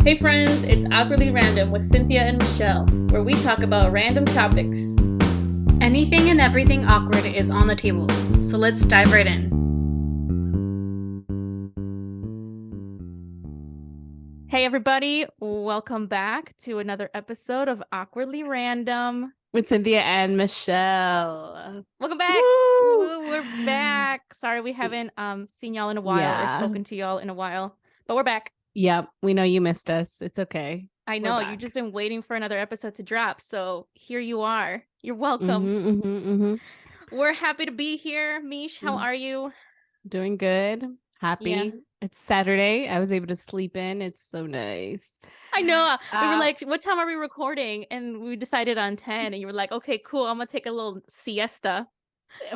Hey friends, it's Awkwardly Random with Cinthya and Michelle, where we talk about random topics. Anything and everything awkward is on the table, so let's dive right in. Hey everybody, welcome back to another episode of Awkwardly Random with Cinthya and Michelle. Welcome back. Woo, we're back. Sorry we haven't seen y'all in a while or spoken to y'all in a while, but we're back. Yep, we know you missed us. It's okay. I know, you've just been waiting for another episode to drop, so here you are. You're welcome. We're happy to be here. Mish, how are you? Doing good. Happy. Yeah. It's Saturday. I was able to sleep in. It's so nice. I know. We were like, what time are we recording? And we decided on 10. And you were like, okay, cool. I'm going to take a little siesta.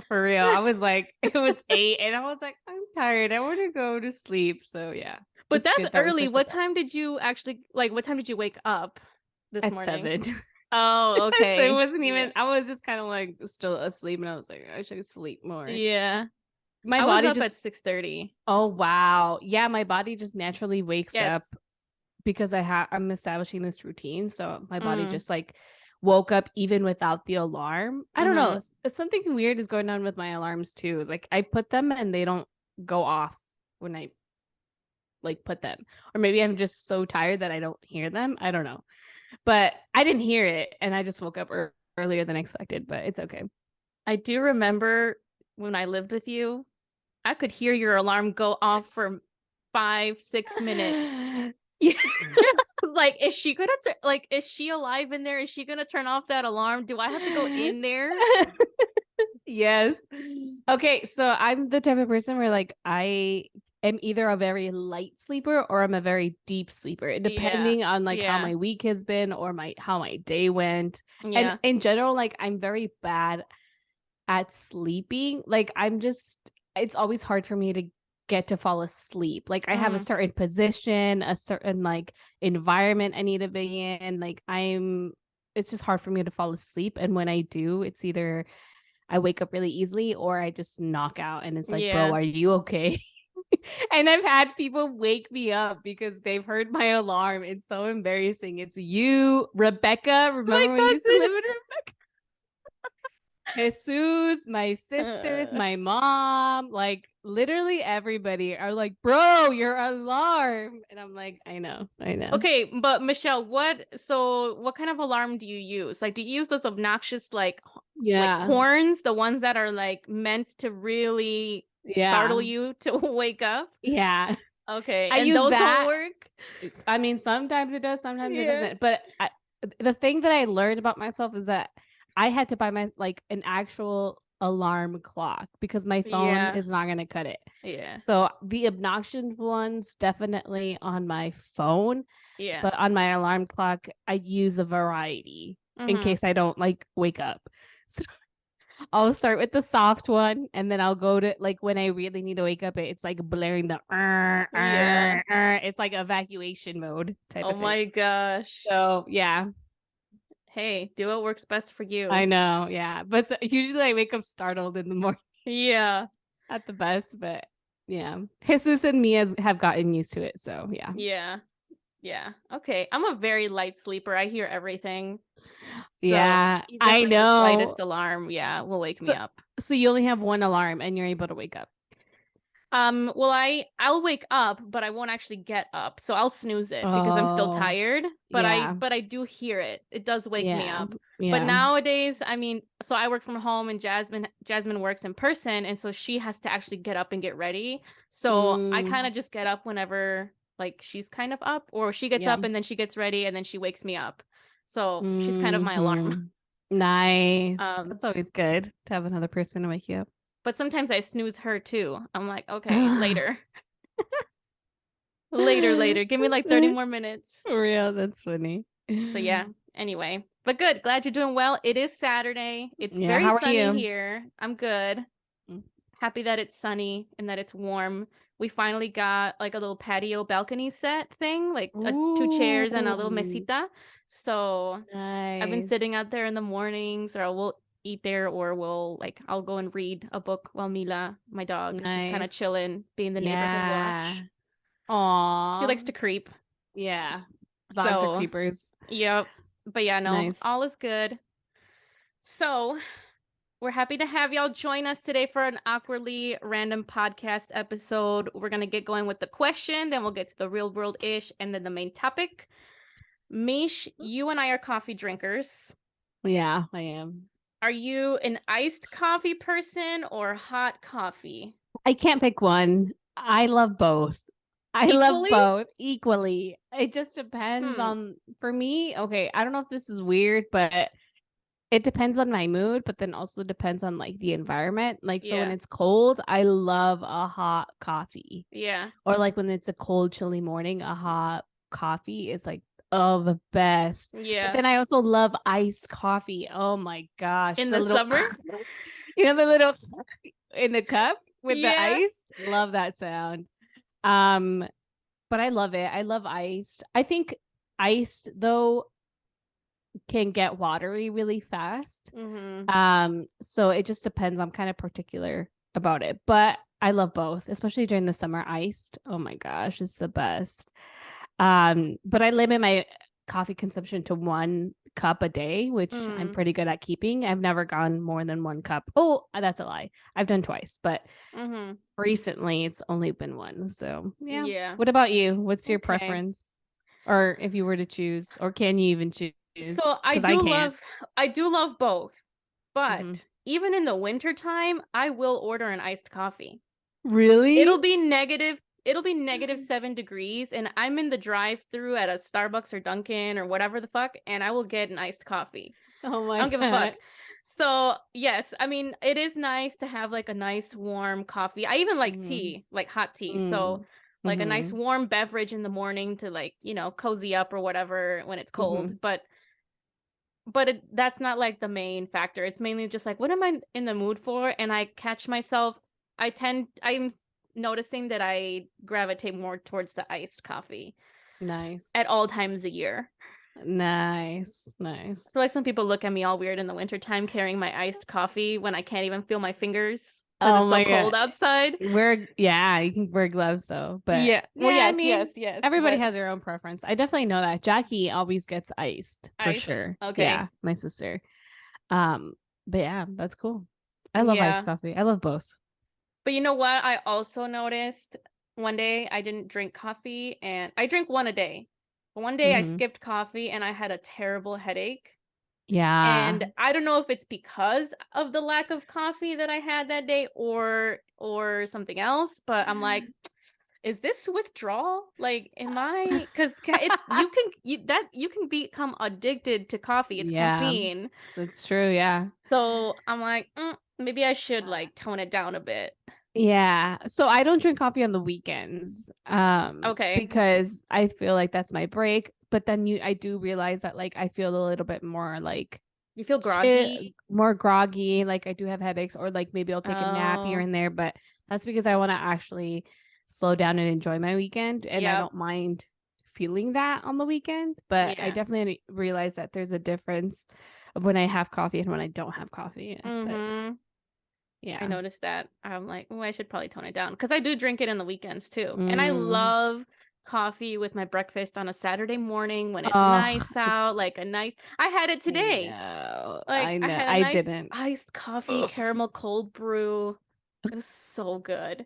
For real. I was like, it was 8. And I was like, I'm tired. I want to go to sleep. So yeah. But that's early. What time did you actually, what time did you wake up this morning? At 7. Oh, okay. So it wasn't even, I was just kind of like still asleep. And I was like, I should sleep more. Yeah. My body was up at 6:30. Oh wow. Yeah, my body just naturally wakes up because I'm establishing this routine. So my body just like woke up even without the alarm. I don't know. Something weird is going on with my alarms too. Like I put them and they don't go off when I like put them. Or maybe I'm just so tired that I don't hear them. I don't know. But I didn't hear it and I just woke up earlier than expected, but it's okay. I do remember when I lived with you, I could hear your alarm go off for 5-6 minutes. Like, is she gonna is she alive in there? Is she gonna turn off that alarm? Do I have to go in there? Yes. Okay, so I'm the type of person where like I am either a very light sleeper or I'm a very deep sleeper, depending on like how my week has been or how my day went. And in general, like I'm very bad at sleeping. Like it's always hard for me to get to fall asleep. Like I have a certain position, a certain like environment I need to be in. Like it's just hard for me to fall asleep. And when I do, it's either I wake up really easily or I just knock out and it's like, bro, are you okay? And I've had people wake me up because they've heard my alarm. It's so embarrassing. It's you, Rebecca. Remember when you used to live with Rebecca? Jesus, my sisters, my mom, like literally everybody are like, bro, your alarm. And I'm like, I know. Okay, but Michelle, what kind of alarm do you use? Like, do you use those obnoxious like horns, the ones that are like meant to really startle you to wake up? Yeah. Okay. I use those that. Don't work? I mean, sometimes it does, sometimes it doesn't. But the thing that I learned about myself is that I had to buy an actual alarm clock because my phone is not going to cut it. Yeah. So the obnoxious ones definitely on my phone. Yeah. But on my alarm clock, I use a variety in case I don't like wake up. So I'll start with the soft one and then I'll go to like when I really need to wake up, it's like blaring the it's like evacuation mode type of thing. Oh my gosh. So yeah. Hey, do what works best for you. I know, yeah. But usually I wake up startled in the morning. Yeah. At the best, but yeah. Jesus and me have gotten used to it, so yeah. Yeah. Yeah. Okay. I'm a very light sleeper. I hear everything. So yeah, I know. The slightest alarm, will wake me up. So you only have one alarm and you're able to wake up. Well, I'll wake up, but I won't actually get up. So I'll snooze it because I'm still tired. But I do hear it. It does wake me up. Yeah. But nowadays, I mean, so I work from home and Jasmine works in person, and so she has to actually get up and get ready. So I kind of just get up whenever like she's kind of up, or she gets up and then she gets ready and then she wakes me up. So she's kind of my alarm. Nice. That's always good to have another person to wake you up. But sometimes I snooze her too. I'm like, okay, later. later. Give me like 30 more minutes. For real, that's funny. So yeah, anyway. But good. Glad you're doing well. It is Saturday. It's very sunny here. I'm good. Happy that it's sunny and that it's warm. We finally got like a little patio balcony set thing, like 2 chairs and a little mesita. So I've been sitting out there in the mornings, or we'll eat there, or I'll go and read a book while Mila, my dog, is just kind of chilling, being the neighborhood watch. Aww. She likes to creep. Yeah. Thoughts are creepers. Yep. But yeah, no, nice. All is good. So we're happy to have y'all join us today for an awkwardly random podcast episode. We're going to get going with the question, then we'll get to the real world-ish, and then the main topic. Mish, you and I are coffee drinkers. Yeah, I am. Are you an iced coffee person or hot coffee? I can't pick one. I love both. I love both equally. It just depends on, for me, okay, I don't know if this is weird, but it depends on my mood, but then also depends on like the environment. Like, so when it's cold, I love a hot coffee. Yeah. Or like when it's a cold, chilly morning, a hot coffee is like, oh, the best. Yeah. But then I also love iced coffee. Oh my gosh. In the summer? You know, the little in the cup with the ice. Love that sound. But I love it. I love iced. I think iced though can get watery really fast. So it just depends. I'm kind of particular about it, but I love both, especially during the summer. Iced, oh my gosh, it's the best. But I limit my coffee consumption to 1 cup a day, which I'm pretty good at keeping. I've never gone more than 1 cup. Oh, that's a lie. I've done twice, but recently it's only been 1. So yeah. What about you? What's your preference? Or if you were to choose, or can you even choose? So I do love both, but even in the winter time, I will order an iced coffee. Really? It'll be -7 degrees, and I'm in the drive-through at a Starbucks or Dunkin' or whatever the fuck, and I will get an iced coffee. Oh my God. I don't give a fuck. So yes, I mean, it is nice to have like a nice warm coffee. I even like tea, like hot tea. So like a nice warm beverage in the morning to like, you know, cozy up or whatever when it's cold. But that's not like the main factor. It's mainly just like, what am I in the mood for? And I catch myself. I'm noticing that I gravitate more towards the iced coffee. Nice. At all times a year. Nice. So like some people look at me all weird in the wintertime carrying my iced coffee when I can't even feel my fingers because it's so cold outside. You can wear gloves though. But yes. Everybody has their own preference. I definitely know that. Jackie always gets iced for sure. Okay. Yeah, my sister. But yeah, that's cool. I love iced coffee. I love both. But you know what? I also noticed one day I didn't drink coffee, and I drink 1 a day. But one day I skipped coffee and I had a terrible headache. Yeah. And I don't know if it's because of the lack of coffee that I had that day or something else, but I'm like, is this withdrawal? Like, am I? Because you can become addicted to coffee. It's caffeine. That's true. Yeah. So I'm like, maybe I should like tone it down a bit. Yeah. So I don't drink coffee on the weekends. Because I feel like that's my break. But then I do realize that like I feel a little bit more like you feel groggy, more groggy. Like I do have headaches, or like maybe I'll take a nap here and there. But that's because I want to actually slow down and enjoy my weekend, and I don't mind feeling that on the weekend. But I definitely realize that there's a difference of when I have coffee and when I don't have coffee. But, yeah, I noticed that. I'm like, I should probably tone it down because I do drink it in the weekends too, and I love coffee with my breakfast on a Saturday morning when it's nice out. Like a nice. I had it today. I know. I had a nice iced coffee, caramel cold brew. It was so good.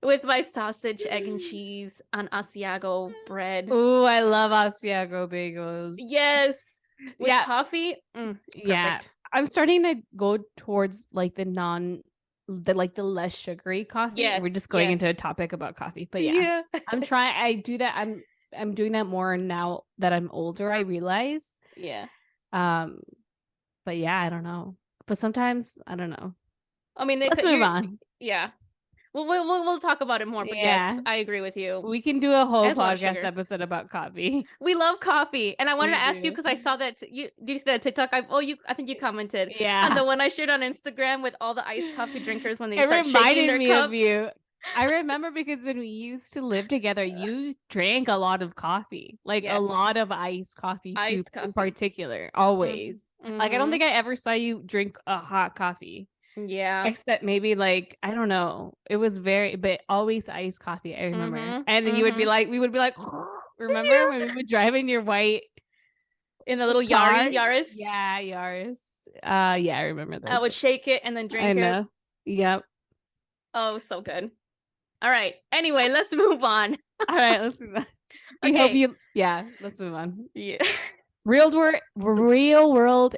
With my sausage, egg, and cheese on Asiago bread. Ooh, I love Asiago bagels. Yes. With coffee. Yeah. I'm starting to go towards like the less sugary coffee. Yes. We're just going into a topic about coffee. But I'm trying. I do that. I'm doing that more now that I'm older, I realize. Yeah. But yeah, I don't know. But sometimes I don't know. I mean, let's move on. Yeah. We'll talk about it more, but yes, I agree with you. We can do a whole podcast episode about coffee. We love coffee, and I wanted to ask you because I saw that did you see that TikTok? I think you commented on the one I shared on Instagram with all the iced coffee drinkers when they start shaking their cups. Of you. I remember because when we used to live together, you drank a lot of coffee, like a lot of iced coffee too, in particular, always. Like I don't think I ever saw you drink a hot coffee. Yeah. Except maybe like, I don't know. It was but always iced coffee, I remember. And then we would be like, Remember when we would drive in your white in the little car? Yaris? Yeah, Yaris. Yeah, I remember this. I would shake it and then drink it. I know. Yep. Oh, so good. All right. Anyway, let's move on. All right, let's move on. Let's move on. Yeah. Real world-ish.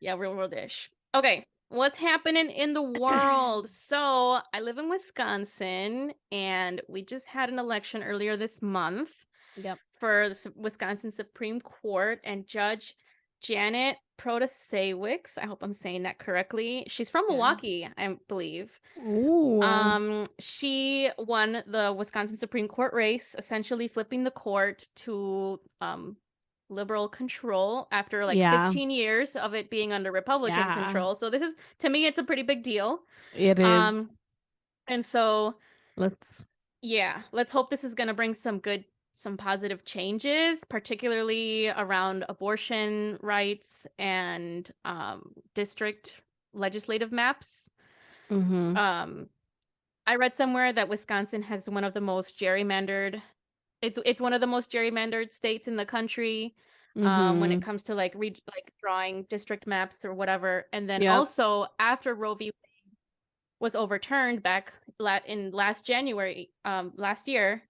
Yeah, real world-ish. Okay. What's happening in the world? So I live in Wisconsin, and we just had an election earlier this month. Yep. For the Wisconsin Supreme Court, and Judge Janet Protasewicz, I hope I'm saying that correctly. She's from Milwaukee, I believe. Ooh. She won the Wisconsin Supreme Court race, essentially flipping the court to liberal control after 15 years of it being under Republican control. So this is, to me, it's a pretty big deal. It is. And so let's hope this is going to bring some positive changes, particularly around abortion rights and district legislative maps. Mm-hmm. I read somewhere that Wisconsin has one of the most gerrymandered. It's one of the most gerrymandered states in the country when it comes to drawing district maps or whatever. And then also after Roe v. Wade was overturned back in last January last year,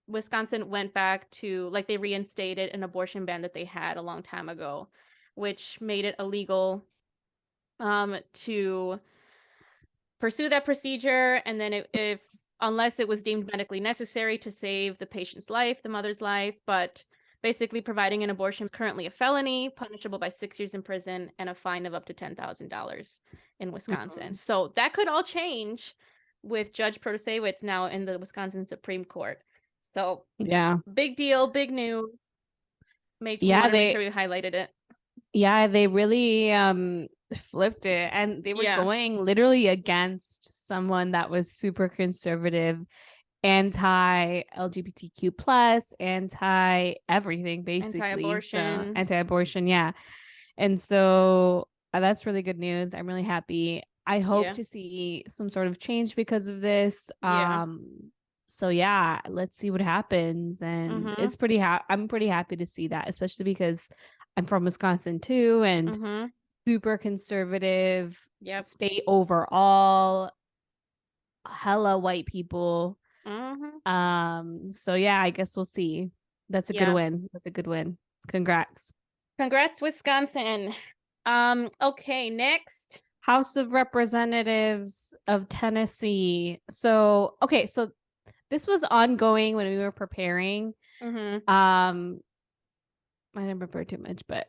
Wisconsin went back to they reinstated an abortion ban that they had a long time ago, which made it illegal to pursue that procedure, and then if unless it was deemed medically necessary to save the patient's life, the mother's life. But basically, providing an abortion is currently a felony, punishable by 6 years in prison and a fine of up to $10,000 in Wisconsin. Mm-hmm. So that could all change with Judge Protasewicz now in the Wisconsin Supreme Court. So big deal, big news. Make sure we highlighted it. Yeah, they really flipped it, and they were going literally against someone that was super conservative, anti-LGBTQ plus, anti everything, basically. Anti-abortion, and so that's really good news. I'm really happy. I hope to see some sort of change because of this. So let's see what happens, and it's pretty I'm pretty happy to see that, especially because I'm from Wisconsin too, and super conservative state overall, hella white people. So I guess we'll see. That's a good win. Congrats, Wisconsin. Okay, next, House of Representatives of Tennessee. So this was ongoing when we were preparing. I didn't prepare too much, but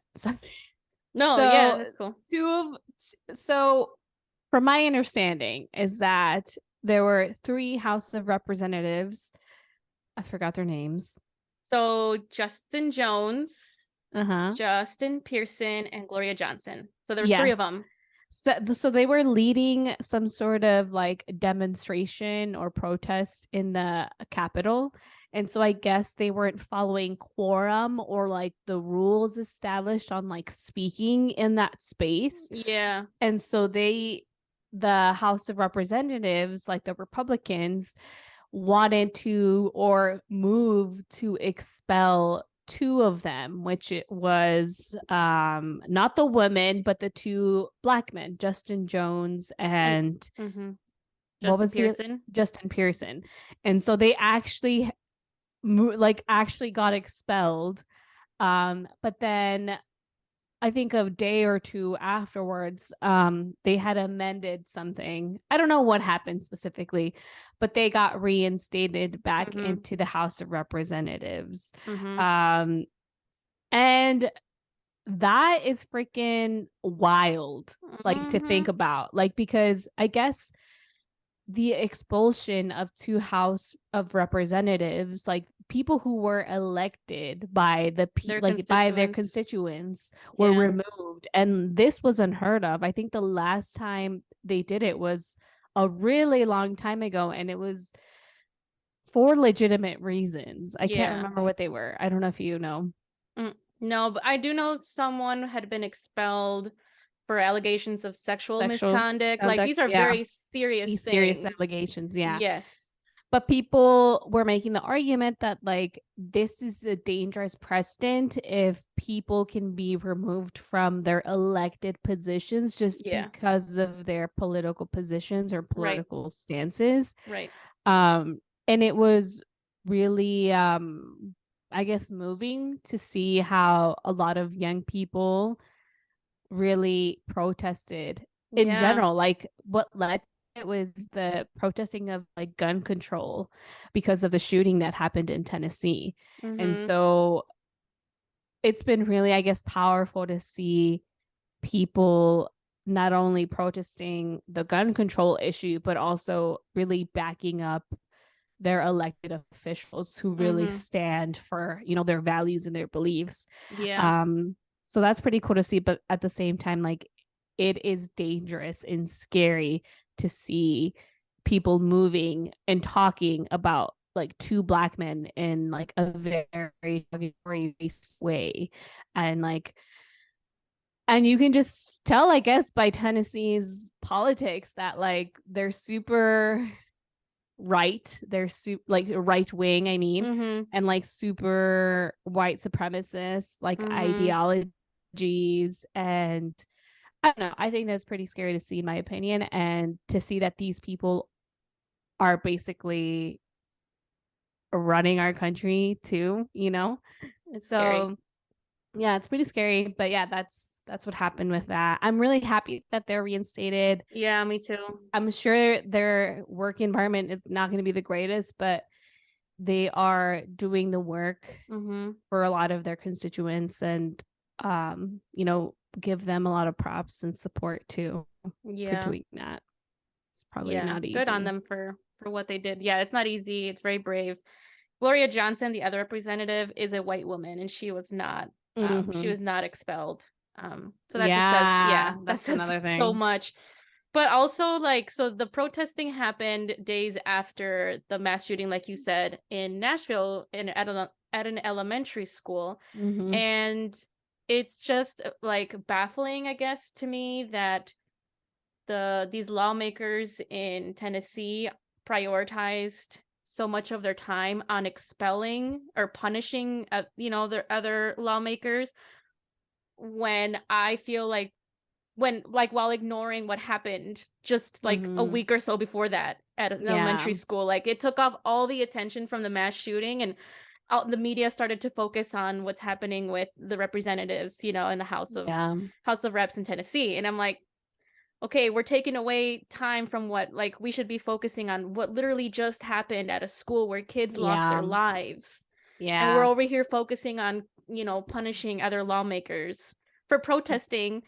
that's cool. So from my understanding is that there were 3 House of Representatives. I forgot their names. So Justin Jones, Justin Pearson, and Gloria Johnson. So there was 3 of them. So they were leading some sort of demonstration or protest in the Capitol. And so I guess they weren't following quorum or the rules established on speaking in that space. Yeah. And so the House of Representatives, the Republicans, wanted to or move to expel 2 of them, which it was not the women, but the 2 black men, Justin Jones and Justin Pearson. And so they actually got expelled. But then I think a day or 2 afterwards, they had amended something. I don't know what happened specifically, but they got reinstated back into the House of Representatives. And that is freaking wild, to think about, because I guess the expulsion of 2 House of Representatives, people who were elected by by their constituents were removed, and this was unheard of. I think the last time they did it was a really long time ago, and it was for legitimate reasons. I can't remember what they were. I don't know if you know. No, but I do know someone had been expelled for allegations of sexual misconduct. These are very serious things. Serious allegations, Yes. But people were making the argument that like this is a dangerous precedent if people can be removed from their elected positions just because of their political positions or political stances. Right. And it was really I guess moving to see how a lot of young people really protested in general. Like what led it was the protesting of like gun control because of the shooting that happened in Tennessee. And so it's been really, I guess, powerful to see people not only protesting the gun control issue, but also really backing up their elected officials who really stand for, you know, their values and their beliefs. So that's pretty cool to see. But at the same time, like it is dangerous and scary to see people moving and talking about like two Black men in like a very way. And like, and you can just tell, I guess, by Tennessee's politics that like they're super right. They're like right wing, I mean, and like super white supremacist, like ideologies. And I don't know. I think that's pretty scary to see, in my opinion, and to see that these people are basically running our country too, you know? It's scary. Yeah, it's pretty scary. But yeah, that's what happened with that. I'm really happy that they're reinstated. Yeah, me too. I'm sure their work environment is not going to be the greatest, but they are doing the work for a lot of their constituents, and you know, give them a lot of props and support too for doing that. It's probably not easy. Good on them for what they did. Yeah, it's not easy. It's very brave. Gloria Johnson, the other representative, is a white woman, and she was not expelled. So that just says, that says another thing. So much. But also, like, so the protesting happened days after the mass shooting, like you said, in Nashville at an elementary school. And it's just like baffling, I guess, to me that these lawmakers in Tennessee prioritized so much of their time on expelling or punishing, their other lawmakers, when I feel like while ignoring what happened just like a week or so before that at an elementary school. Like it took off all the attention from the mass shooting, and the media started to focus on what's happening with the representatives, in the House of Reps in Tennessee. And I'm like, okay, we're taking away time from what, like, we should be focusing on what literally just happened at a school where kids lost their lives. And we're over here focusing on, punishing other lawmakers for protesting,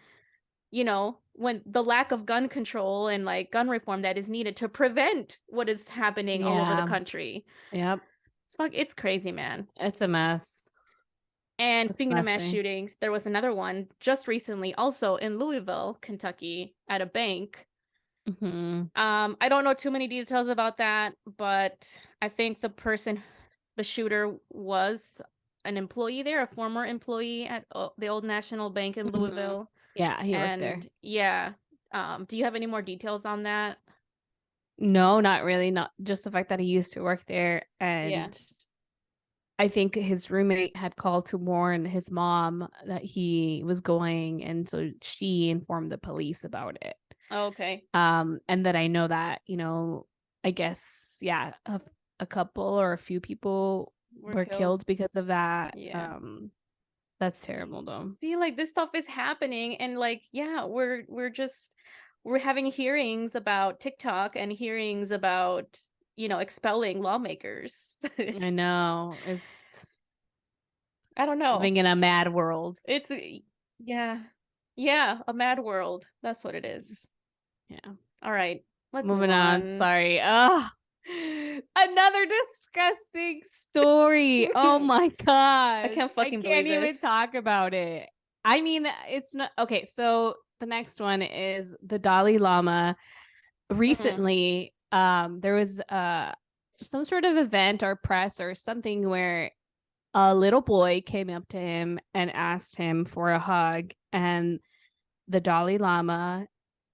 when the lack of gun control and like gun reform that is needed to prevent what is happening all over the country. It's crazy, man. It's a mess. And speaking of mass shootings, there was another one just recently, also in Louisville, Kentucky, at a bank. I don't know too many details about that, but I think the shooter was an employee there, a former employee at the Old National Bank in Louisville. Yeah, he worked there. Yeah. Do you have any more details on that? No, not really. Not just the fact that he used to work there. And I think his roommate had called to warn his mom that he was going. And so she informed the police about it. Oh, okay. And that I know that, I guess, a couple or a few people were killed because of that. Yeah. That's terrible though. See, like this stuff is happening, and like, we're having hearings about TikTok and hearings about, expelling lawmakers. I know. I don't know. Living in a mad world. It's a mad world. That's what it is. Yeah. All right. Let's move on. Sorry. Another disgusting story. Oh my god. I can't even talk about it. I mean, it's not okay. So the next one is the Dalai Lama. Recently, there was some sort of event or press or something where a little boy came up to him and asked him for a hug, and the Dalai Lama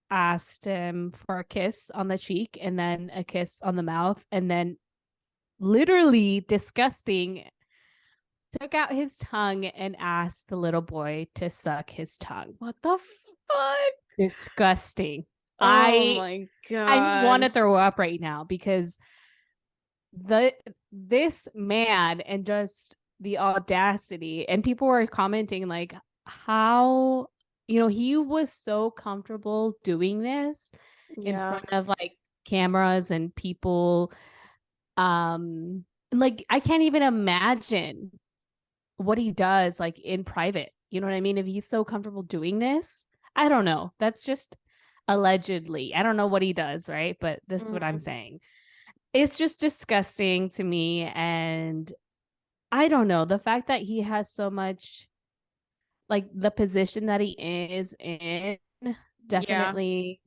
asked him for a kiss on the cheek and then a kiss on the mouth, and then literally disgusting, took out his tongue and asked the little boy to suck his tongue. What the fuck? Disgusting. Oh my God. I want to throw up right now because this man and just the audacity, and people were commenting like how, you know, he was so comfortable doing this in front of like cameras and people. Like I can't even imagine what he does like in private. You know what I mean? If he's so comfortable doing this, I don't know. That's just allegedly. I don't know what he does, right? But this is what I'm saying. It's just disgusting to me. And I don't know. The fact that he has so much, like the position that he is in, definitely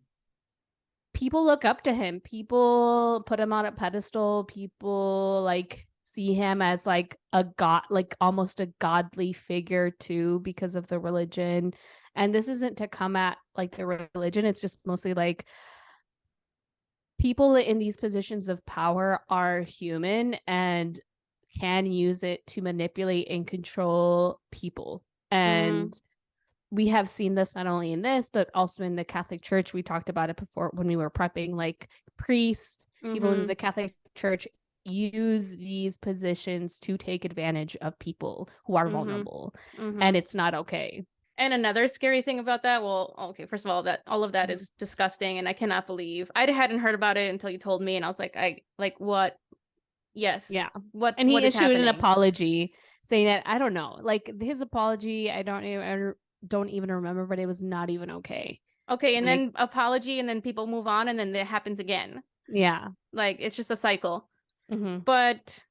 people look up to him. People put him on a pedestal. People like see him as like a god, like almost a godly figure too, because of the religion. And this isn't to come at like the religion. It's just mostly like people in these positions of power are human and can use it to manipulate and control people. And we have seen this not only in this, but also in the Catholic Church. We talked about it before when we were prepping, like priests, people in the Catholic Church use these positions to take advantage of people who are vulnerable. And it's not okay. And another scary thing about that, well, okay, first of all, that all of that is disgusting, and I cannot believe I hadn't heard about it until you told me, and I was like, what? Yes, yeah. What? And he what issued an apology saying that, I don't know, like his apology, I don't even remember, but it was not even okay. Okay, and then apology, and then people move on, and then it happens again. Yeah, like it's just a cycle. But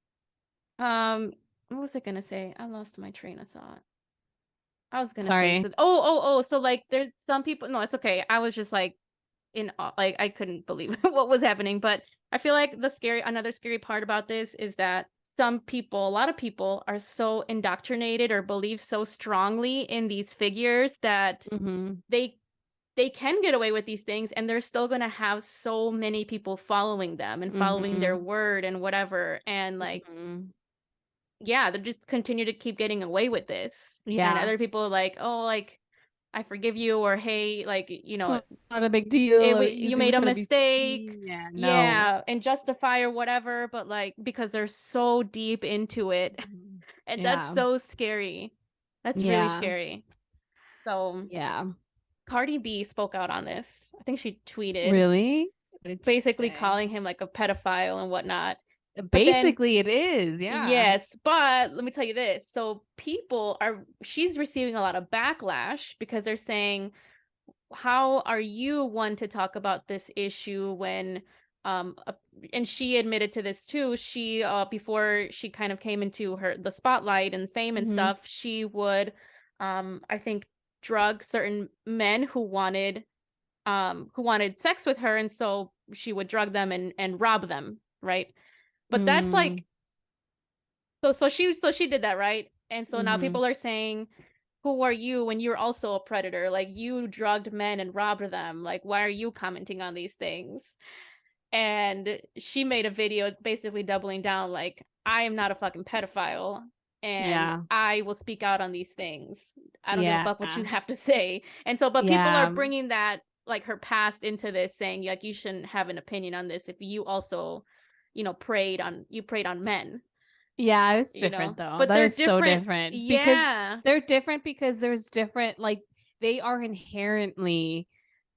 what was I gonna say? I lost my train of thought. I was gonna say so like there's some people, no, it's okay. I was just like in awe, like I couldn't believe what was happening. But I feel like another scary part about this is that some people, a lot of people are so indoctrinated or believe so strongly in these figures that they can get away with these things, and they're still going to have so many people following them and following their word and whatever. And like, yeah, they just continue to keep getting away with this. Yeah. And other people are like, oh, like, I forgive you, or hey, like, you know, it's not a big deal. You made a mistake. Yeah, and justify or whatever. But like, because they're so deep into it, and that's so scary. That's really scary. So yeah. Cardi B spoke out on this. I think she tweeted. Really? Basically calling him like a pedophile and whatnot. Basically, it is. Yeah. Yes. But let me tell you this. So she's receiving a lot of backlash because they're saying, how are you one to talk about this issue when, and she admitted to this too. She, before she kind of came into the spotlight and fame and stuff, she would, I think, drug certain men who wanted sex with her, and so she would drug them and rob them, right? But that's like, so she did that, right? And so now people are saying, who are you when you're also a predator? Like, you drugged men and robbed them. Like, why are you commenting on these things? And she made a video basically doubling down, like, I am not a fucking pedophile, and I will speak out on these things. I don't give a fuck what you have to say. And so, but people are bringing that, like, her past into this, saying like, you shouldn't have an opinion on this if you also, you know, preyed on men. Yeah, it's different though. But they're so different. Because they're different because there's different, like, they are inherently,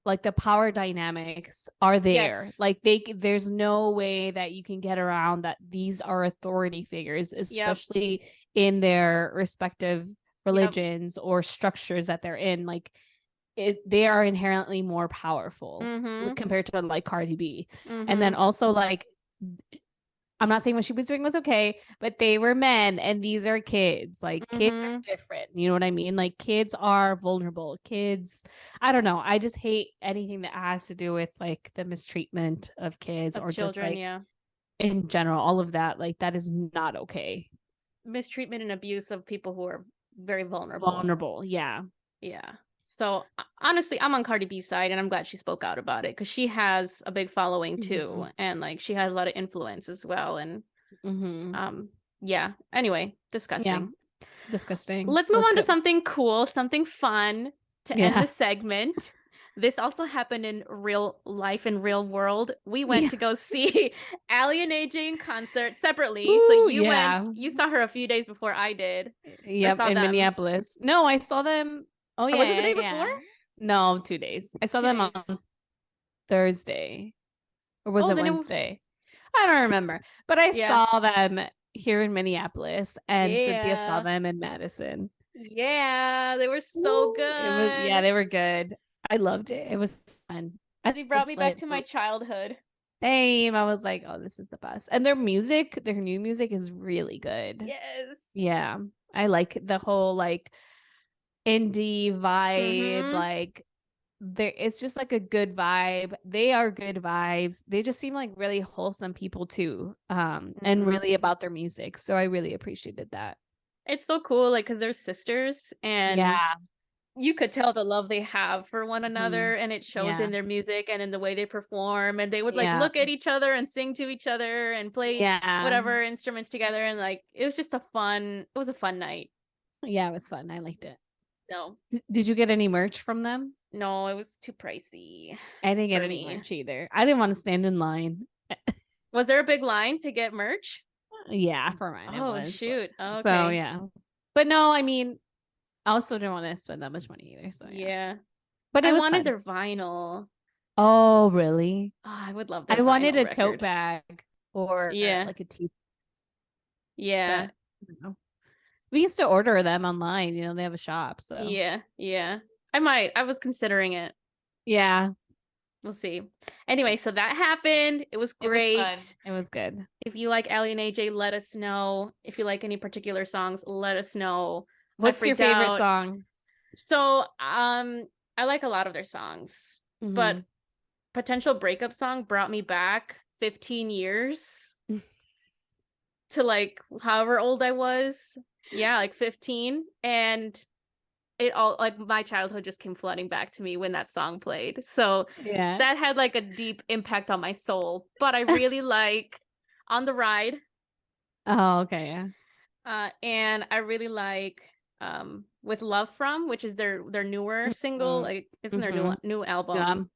like, the power dynamics are there. Like, there's no way that you can get around that these are authority figures, especially in their respective religions or structures that they're in. Like, they are inherently more powerful compared to like Cardi B. And then also, like, I'm not saying what she was doing was okay, but they were men and these are kids. Like, kids are different. You know what I mean? Like, kids are vulnerable. Kids, I don't know. I just hate anything that has to do with like the mistreatment of kids or children, just like in general, all of that. Like, that is not okay. Mistreatment and abuse of people who are very vulnerable. Yeah. So honestly, I'm on Cardi B's side, and I'm glad she spoke out about it because she has a big following too, and like she had a lot of influence as well. And Yeah. Anyway, disgusting. Yeah. Disgusting. Let's move on to something cool, something fun to end the segment. This also happened in real life, in real world. We went to go see Aly and AJ in concert separately. Ooh, so you saw her a few days before I did. Yep, in Minneapolis. No, I saw them. Oh yeah. Was it the day before? No, 2 days. I saw them on Thursday. Or was it Wednesday? I don't remember. But I saw them here in Minneapolis, and Cinthia saw them in Madison. Yeah, they were so good. They were good. I loved it. It was fun. They brought me back to my childhood. Same. I was like, oh, this is the best. And their music, their new music is really good. Yes. Yeah. I like the whole like indie vibe. Like it's just like a good vibe. They are good vibes. They just seem like really wholesome people too. And really about their music. So I really appreciated that. It's so cool, like, because they're sisters, and you could tell the love they have for one another, and it shows in their music and in the way they perform. And they would like look at each other and sing to each other and play whatever instruments together. And like, it was just a fun night. Yeah, it was fun. I liked it. No. Did you get any merch from them? No, it was too pricey. I didn't get any merch either. I didn't want to stand in line. Was there a big line to get merch? Yeah, for mine. Oh, it was. Shoot. Okay. So yeah. But no, I mean, I also didn't want to spend that much money either. So yeah. But I wanted their vinyl. Oh, really? Oh, I would love that. I wanted a tote bag or like a tea. Yeah. But, we used to order them online. You know, they have a shop. So yeah. I might. I was considering it. Yeah. We'll see. Anyway, so that happened. It was great. It was good. If you like Aly and AJ, let us know. If you like any particular songs, let us know. What's your favorite song? So, I like a lot of their songs, but Potential Breakup Song brought me back 15 years to like however old I was. Yeah, like 15. And it all, like, my childhood just came flooding back to me when that song played. So that had like a deep impact on my soul. But I really like On the Ride. Oh, okay, yeah. And I really like With Love From, which is their newer single. Like, isn't their new album?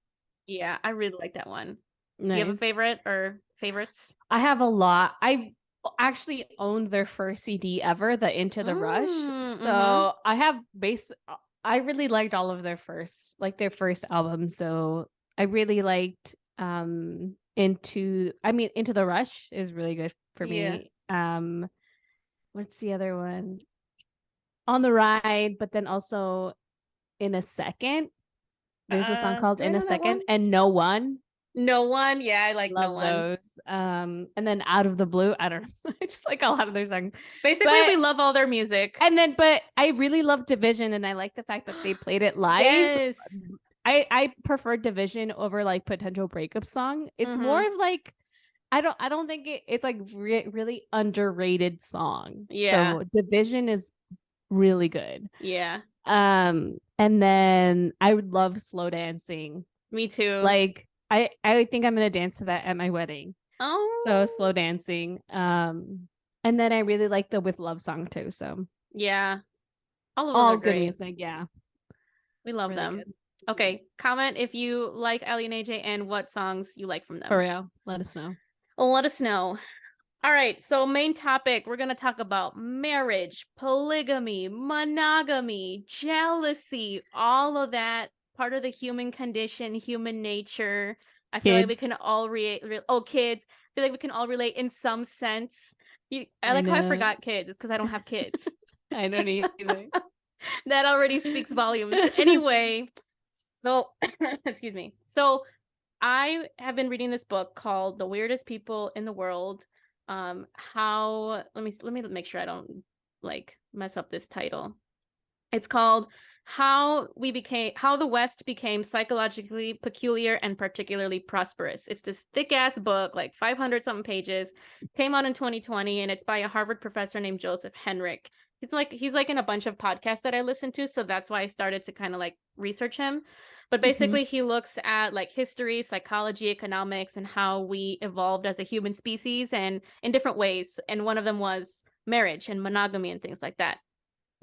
Yeah, I really like that one. Nice. Do you have a favorite or favorites? I have a lot. I actually owned their first CD ever, the Into the Rush. So I really liked all of their first album. So I really liked Into the Rush is really good for me. What's the other one? On the Ride, but then also In a Second. There's a song called In a Second, and No One. No One, yeah, I like Love No One. Those. And then Out of the Blue, I don't know. I just like a lot of their songs. Basically, we love all their music. But I really love Division, and I like the fact that they played it live. Yes. I prefer Division over like Potential Breakup Song. It's more of like I don't think it's like really underrated song. Yeah. So Division is really good. Yeah. And then I would love Slow Dancing. Me too. Like I think I'm gonna dance to that at my wedding. Oh. So Slow Dancing. And then I really like the With Love song too. So yeah. All of those are good great. music, yeah. We love really them. Good. Okay. Comment if you like Aly and AJ and what songs you like from them. For real. Let us know. Let us know. All right, so main topic, we're going to talk about marriage, polygamy, monogamy, jealousy, all of that, part of the human condition, human nature. I feel like we can all kids. I feel like we can all relate in some sense. I like how I forgot kids. It's because I don't have kids. I don't either. That already speaks volumes. Anyway, so, excuse me. So I have been reading this book called The Weirdest People in the World. Let me make sure I don't like mess up this title. It's called How the West Became Psychologically Peculiar and Particularly Prosperous. It's this thick ass book, like 500 something pages, came out in 2020, and it's by a Harvard professor named Joseph Henrich. He's like in a bunch of podcasts that I listen to, so that's why I started to kind of like research him. But basically he looks at like history, psychology, economics, and how we evolved as a human species and in different ways. And one of them was marriage and monogamy and things like that.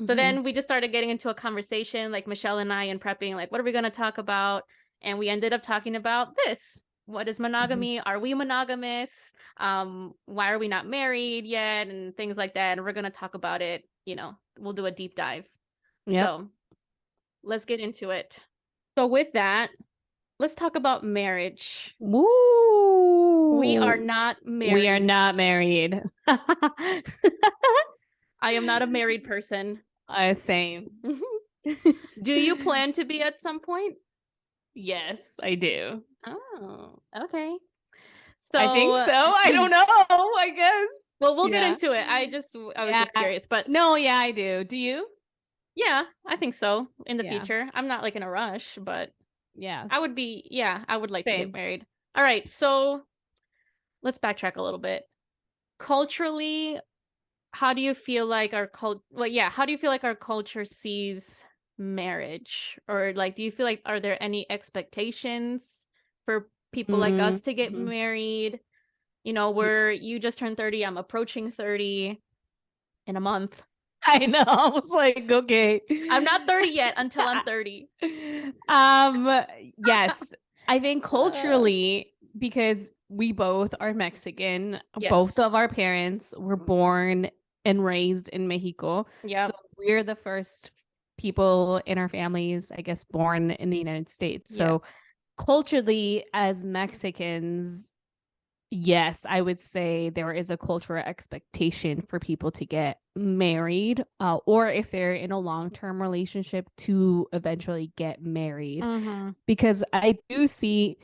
So then we just started getting into a conversation, like Michelle and I, in prepping, like, what are we going to talk about? And we ended up talking about this. What is monogamy? Are we monogamous? Why are we not married yet? And things like that. And we're going to talk about it. You know, we'll do a deep dive. Yep. So let's get into it. So with that, let's talk about marriage. Woo! We are not married. We are not married. I am not a married person. Same. Do you plan to be at some point? Yes, I do. Oh, okay. So I think so. I don't know, I guess. Well, we'll get into it. I was just curious, but no, yeah, I do. Do you? Yeah, I think so in the future. I'm not like in a rush, but I would like to get married. All right, so let's backtrack a little bit. Culturally, how do you feel like our how do you feel like our culture sees marriage? Or like, do you feel like, are there any expectations for people like us to get married? You know, where you just turned 30, I'm approaching 30 in a month. I know. I was like, okay. I'm not 30 yet until I'm 30. Yes. I think culturally, because we both are Mexican, both of our parents were born and raised in Mexico. Yeah. So we're the first people in our families, I guess, born in the United States. So culturally, as Mexicans, yes, I would say there is a cultural expectation for people to get married, or if they're in a long-term relationship, to eventually get married. Because I do see,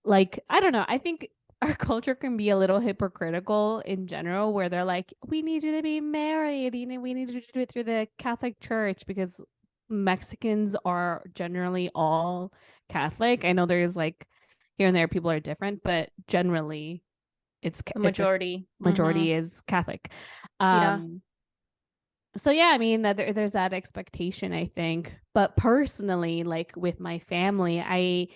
like, I don't know, I think our culture can be a little hypocritical in general, where they're like, we need you to be married, you know, we need you to do it through the Catholic Church, because Mexicans are generally all Catholic. I know there's like here and there people are different, but generally it's majority is Catholic. So yeah, I mean that there's that expectation, I think. But personally, like with my family, I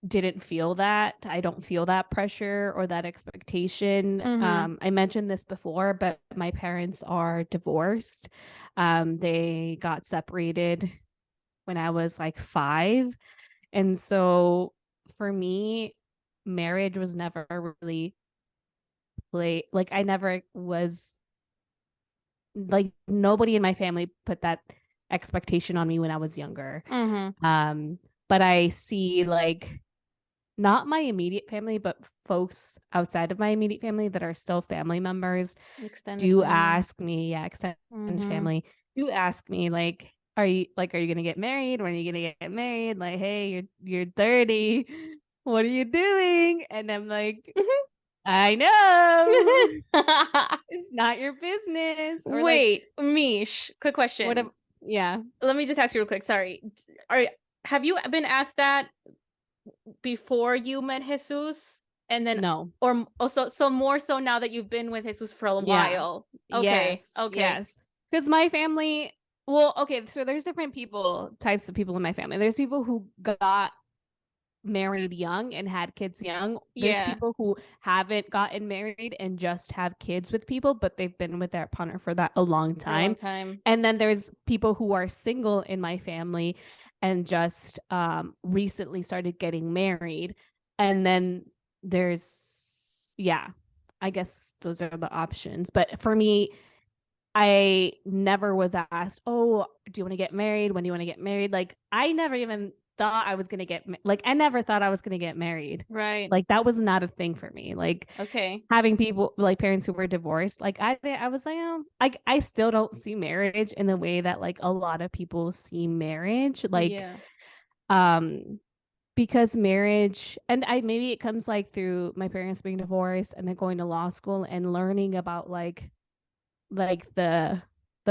didn't feel that. I don't feel that pressure or that expectation. I mentioned this before, but my parents are divorced. They got separated when I was like 5. And so for me, marriage was never really like, I never was like, nobody in my family put that expectation on me when I was younger. But I see, like, not my immediate family, but folks outside of my immediate family that are still family members ask me, extended family do ask me, like, are you gonna get married? When are you gonna get married? Like, hey, you're 30, what are you doing? And I'm like, I know. It's not your business. Or wait, like, Mish, quick question. Let me just ask you real quick. Sorry. Have you been asked that before you met Jesus? And then no. Or also so more so now that you've been with Jesus for a while. Okay. Yes. Because my family, well, okay, so there's different types of people in my family. There's people who got married young and had kids young. There's people who haven't gotten married and just have kids with people, but they've been with their partner for a long time. And then there's people who are single in my family and just recently started getting married. And then there's, I guess those are the options. But for me, I never was asked, oh, do you want to get married? When do you want to get married? Like, I never even thought I was going to I never thought I was going to get married. Right. Like, that was not a thing for me. Like, having people, like parents who were divorced, like I was like, oh, I still don't see marriage in the way that like a lot of people see marriage. Like, because marriage, and maybe it comes like through my parents being divorced and then going to law school and learning about like the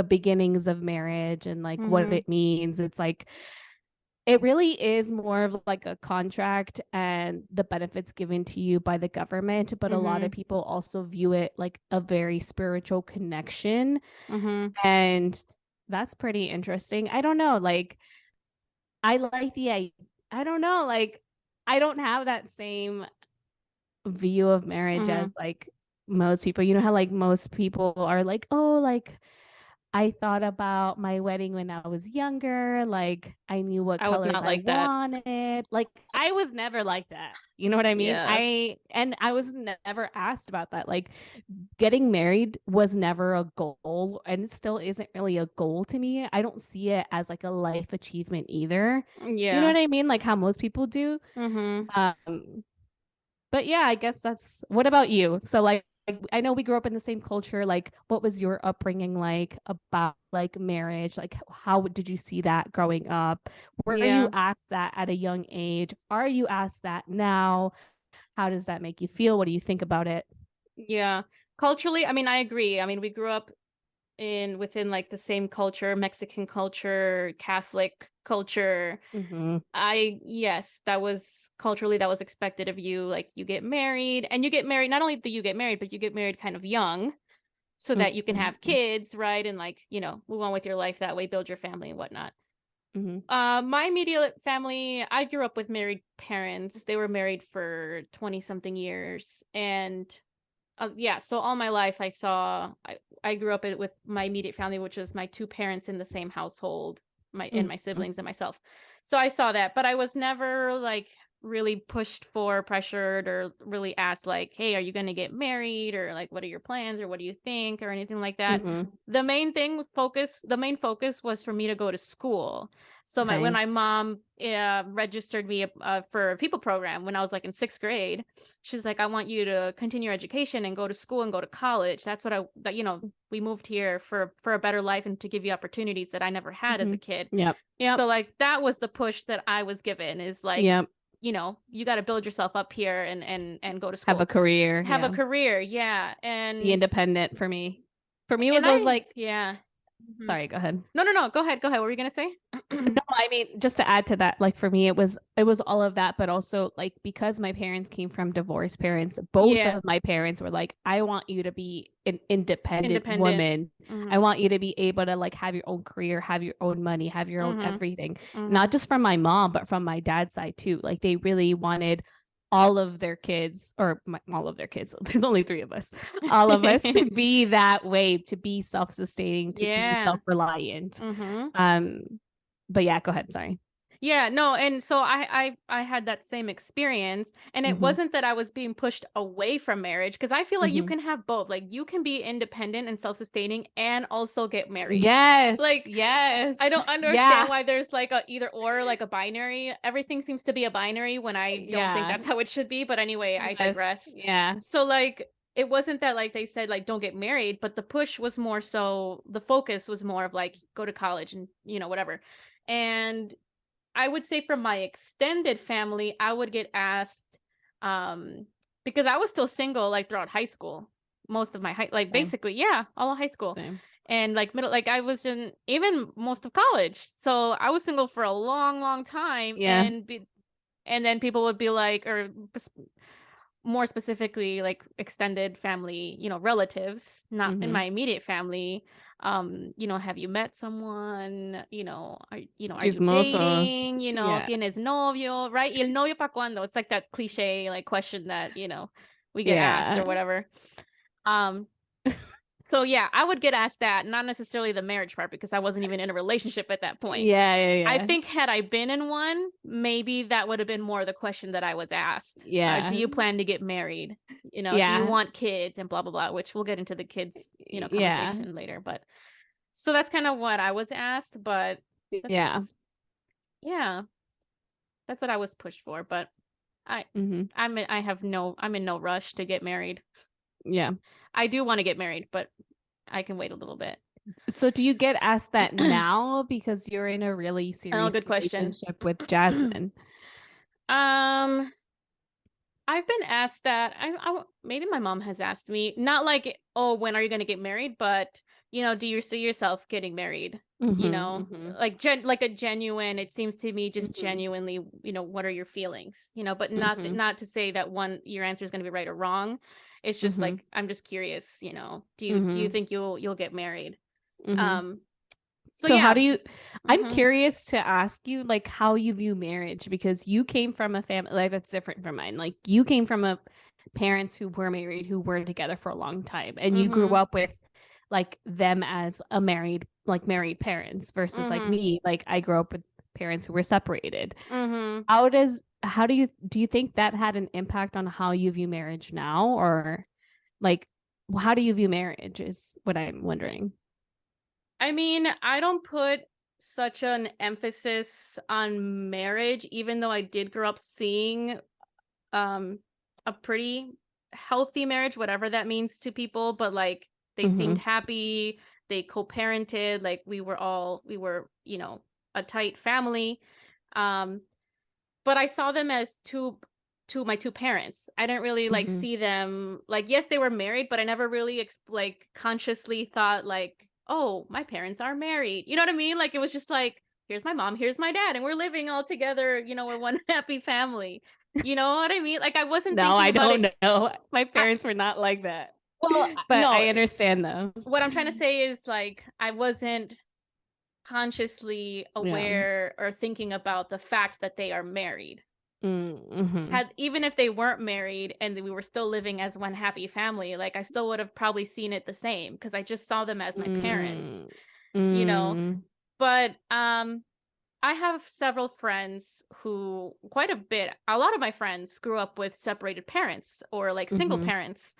beginnings of marriage and like what it means. It's like, it really is more of like a contract and the benefits given to you by the government, but a lot of people also view it like a very spiritual connection. And that's pretty interesting. I don't know, like, I like I don't know, like I don't have that same view of marriage as like most people. You know how like most people are like, oh, like I thought about my wedding when I was younger. Like I knew what colors I wanted. Like I was never like that. You know what I mean? Yeah. I was never asked about that. Like getting married was never a goal, and it still isn't really a goal to me. I don't see it as like a life achievement either. Yeah. You know what I mean? Like how most people do. Mm-hmm. But yeah, I guess that's, what about you? So like I know we grew up in the same culture. Like, what was your upbringing like about like marriage? Like, how did you see that growing up? Were you asked that at a young age? Are you asked that now? How does that make you feel? What do you think about it? Yeah. Culturally, I mean, I agree. I mean, we grew up within like the same culture, Mexican culture, Catholic culture. Yes, that was culturally, that was expected of you. Like you get married, and you get married, not only do you get married, but you get married kind of young so that you can have kids, right? And like, move on with your life that way, build your family and whatnot. My immediate family, I grew up with married parents. They were married for 20 something years. And so all my life I grew up with my immediate family, which was my two parents in the same household, and my siblings and myself. So I saw that, but I was never like really pushed for, pressured, or really asked like, hey, are you going to get married, or like, what are your plans, or what do you think, or anything like that. The main focus was for me to go to school. So when my mom registered me for a people program when I was like in 6th grade, she's like, I want you to continue your education and go to school and go to college. That's what we moved here for a better life and to give you opportunities that I never had as a kid. Yep. So like that was the push that I was given, is like, you got to build yourself up here and go to school. Have a career. A career. Yeah. And be independent for me. For me, it was always like, yeah. Sorry, go ahead. No, go ahead. What were you going to say? No, I mean, just to add to that, like for me, it was all of that, but also like because my parents came from divorced parents, both of my parents were like, I want you to be an independent woman. I want you to be able to like have your own career, have your own money, have your own everything. Not just from my mom, but from my dad's side too. Like they really wanted all of their kids, all of their kids, there's only 3 of us, all of us to be that way, to be self-sustaining, to be self-reliant. But yeah, go ahead. Sorry. Yeah, no. And so I had that same experience, and it wasn't that I was being pushed away from marriage, because I feel like you can have both. Like you can be independent and self-sustaining and also get married. Yes. Like, yes. I don't understand why there's like a either or, like a binary. Everything seems to be a binary when I don't think that's how it should be. But anyway, I digress. Yeah. So like, it wasn't that like they said like don't get married, but the push was more so, the focus was more of like go to college and whatever. And I would say from my extended family, I would get asked, because I was still single like throughout high school, most of my basically, all of high school. Same. And like middle, like I was in even most of college, so I was single for a long time. And then people would be like, or more specifically like extended family, relatives, not in my immediate family. Have you met someone? Are you dating? Tienes novio, right? Y el novio pa cuando? It's like that cliche like question that we get asked or whatever. So yeah, I would get asked that, not necessarily the marriage part, because I wasn't even in a relationship at that point. Yeah. I think had I been in one, maybe that would have been more the question that I was asked. Yeah. Do you plan to get married? Do you want kids, and blah blah blah, which we'll get into the kids, conversation later. But so that's kind of what I was asked, but that's what I was pushed for. But I'm in no rush to get married. Yeah. I do want to get married, but I can wait a little bit. So do you get asked that now because you're in a really serious relationship with Jasmine? I've been asked that. I maybe my mom has asked me, not like, oh, when are you going to get married? But, do you see yourself getting married? Like a genuine, it seems to me just genuinely, what are your feelings? But not to say that your answer is going to be right or wrong. It's just like, I'm just curious, do you think you'll get married? So how do you, I'm curious to ask you like how you view marriage, because you came from a family like that's different from mine. Like you came from a parents who were married, who were together for a long time, and you grew up with like them as a married parents versus like me, like I grew up with parents who were separated. How do you think that had an impact on how you view marriage now, or like how do you view marriage is what I'm wondering. I mean, I don't put such an emphasis on marriage, even though I did grow up seeing a pretty healthy marriage, whatever that means to people, but like they seemed happy, they co-parented, like we were, you know, a tight family. But I saw them as my two parents. I didn't really like see them like, yes, they were married, but I never really like consciously thought like, oh, my parents are married. You know what I mean? Like it was just like, here's my mom, here's my dad, and we're living all together, you know, we're one happy family. You know what I mean? Like I wasn't thinking I about don't know. My parents were not like that. Well, but no, I understand though. What I'm trying to say is like I wasn't consciously aware or thinking about the fact that they are married. Even if they weren't married and we were still living as one happy family, like I still would have probably seen it the same because I just saw them as my parents, you know. But I have several friends who a lot of my friends grew up with separated parents or like single parents.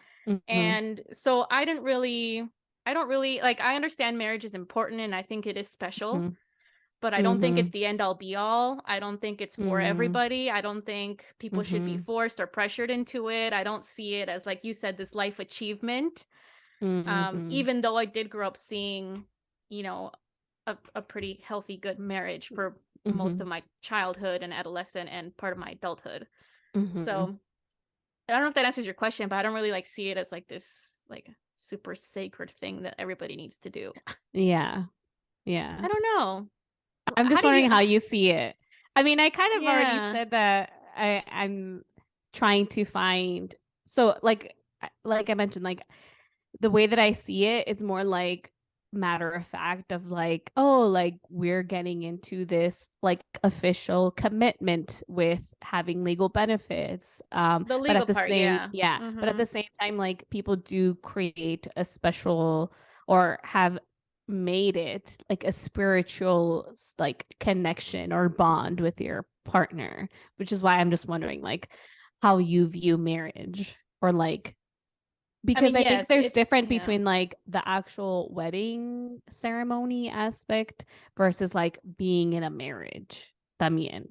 And so I don't really like, I understand marriage is important and I think it is special, but I don't think it's the end all be all. I don't think it's for everybody. I don't think people should be forced or pressured into it. I don't see it as, like you said, this life achievement. Even though I did grow up seeing, you know, a pretty healthy, good marriage for most of my childhood and adolescent and part of my adulthood. So I don't know if that answers your question, but I don't really like see it as like this like super sacred thing that everybody needs to do. Yeah. I don't know. I'm just wondering how you see it. I mean, I kind of already said that I'm trying to find, so like I mentioned, like the way that I see it is more like matter of fact of like, oh, like we're getting into this like official commitment with having legal benefits. The legal but at the part, same, but at the same time, like people do create a special or have made it like a spiritual like connection or bond with your partner, which is why I'm just wondering like how you view marriage, or like, because I think there's different between like the actual wedding ceremony aspect versus like being in a marriage también,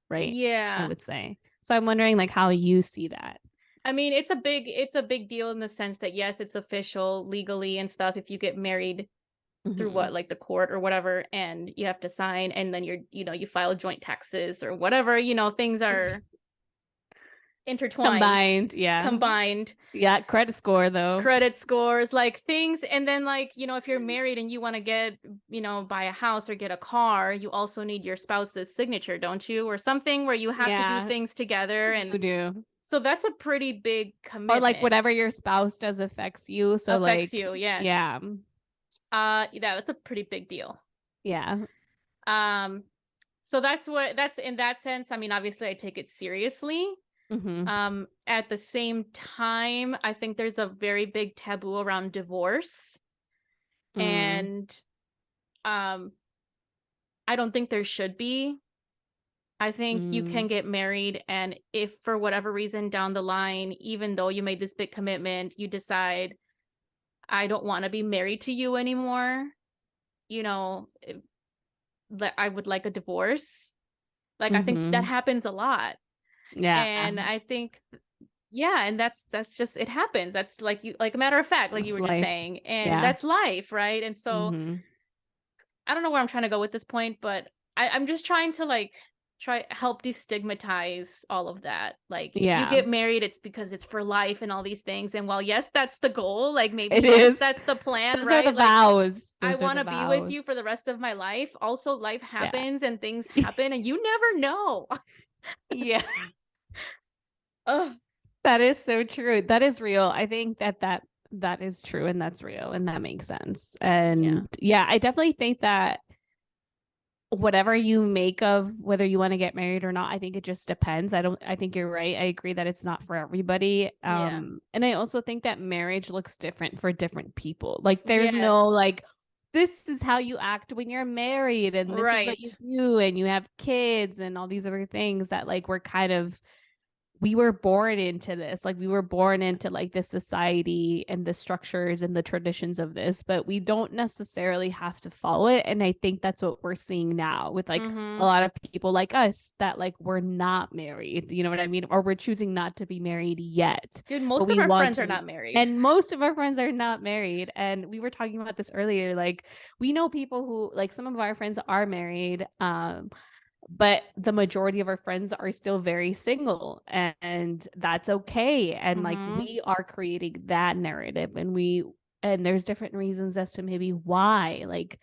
right? I would say. So I'm wondering like how you see that. I mean, it's a big deal in the sense that yes, it's official legally and stuff if you get married through what, like the court or whatever, and you have to sign, and then you file joint taxes or whatever, things are intertwined, combined. Credit score though. Credit scores, like things, and then like, if you're married and you want to get, buy a house or get a car, you also need your spouse's signature, don't you? Or something where you have to do things together, and you do. So that's a pretty big commitment. Or like whatever your spouse does affects you. So affects like you, yes. Yeah. That's a pretty big deal. Yeah. So that's in that sense. I mean, obviously I take it seriously. At the same time, I think there's a very big taboo around divorce. And I don't think there should be. I think you can get married, and if for whatever reason down the line, even though you made this big commitment, you decide, I don't want to be married to you anymore, that I would like a divorce. Like, I think that happens a lot. Yeah. And I think, and that's just, it happens. That's like a matter of fact, like that's you were just saying, and that's life, right? And so I don't know where I'm trying to go with this point, but I'm just trying to help destigmatize all of that. Like, if you get married, it's because it's for life and all these things. And while yes, that's the goal, like maybe that's the plan. Those right? are the vows. I want to be with you for the rest of my life. Also, life happens and things happen, and you never know. That is so true. That is real. I think that is true, and that's real, and that makes sense. And I definitely think that whatever you make of whether you want to get married or not, I think it just depends. I think you're right. I agree that it's not for everybody. And I also think that marriage looks different for different people. Like there's no like, this is how you act when you're married and this is what you do and you have kids and all these other things that like we were born into this. Like we were born into like this society and the structures and the traditions of this, but we don't necessarily have to follow it. And I think that's what we're seeing now with like a lot of people like us that like we're not married, you know what I mean? Or we're choosing not to be married yet. Dude, most of our friends are not married. And most of our friends are not married. And we were talking about this earlier. Like we know people who like some of our friends are married, but the majority of our friends are still very single, and that's okay. And like we are creating that narrative, and there's different reasons as to maybe why like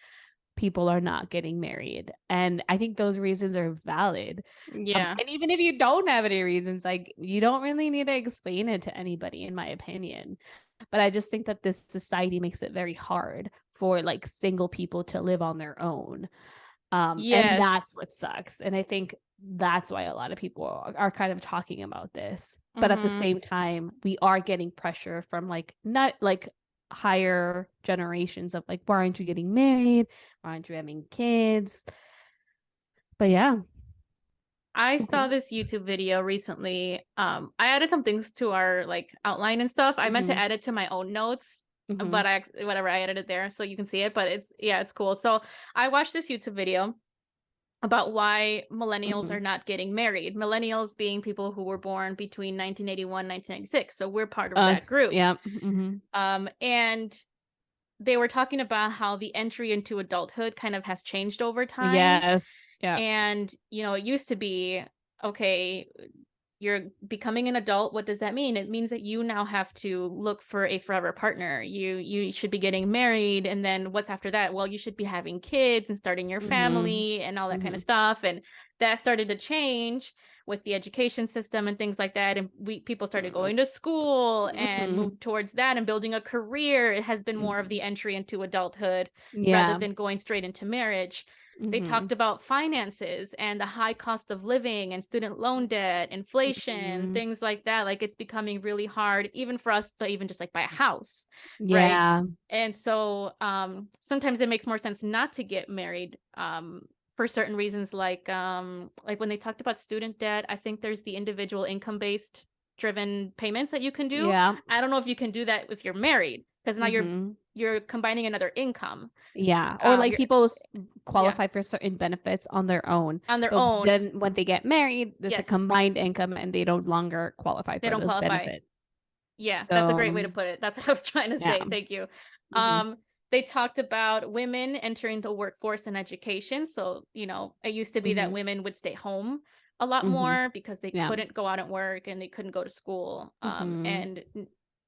people are not getting married. And I think those reasons are valid. Yeah. And even if you don't have any reasons, like you don't really need to explain it to anybody, in my opinion. But I just think that this society makes it very hard for like single people to live on their own. And that's what sucks. And I think that's why a lot of people are kind of talking about this. But at the same time, we are getting pressure from like not like higher generations of like, why aren't you getting married? Why aren't you having kids? But yeah. I saw this YouTube video recently. I added some things to our like outline and stuff. I meant to add it to my own notes. But I edited it there so you can see it, but it's cool. So I watched this YouTube video about why millennials are not getting married. Millennials being people who were born between 1981 and 1996. So we're part of that group. Yeah. And they were talking about how the entry into adulthood kind of has changed over time. Yes. Yeah. And, you know, it used to be, okay, you're becoming an adult. What does that mean? It means that you now have to look for a forever partner. You should be getting married. And then what's after that? Well, you should be having kids and starting your family and all that kind of stuff. And that started to change with the education system and things like that. And people started going to school and moved towards that and building a career. It has been more of the entry into adulthood rather than going straight into marriage. They talked about finances and the high cost of living and student loan debt, inflation, things like that. Like it's becoming really hard even for us to even just like buy a house. Right. And so sometimes it makes more sense not to get married for certain reasons, like when they talked about student debt. I think there's the individual income based driven payments that you can do. I don't know if you can do that if you're married, because now you're combining another income. Or like people qualify for certain benefits on their own. Then when they get married, it's a combined income and they don't longer qualify for those benefits. That's a great way to put it. That's what I was trying to say. Thank you. They talked about women entering the workforce and education. So, you know, it used to be that women would stay home a lot more because they couldn't go out and work and they couldn't go to school. And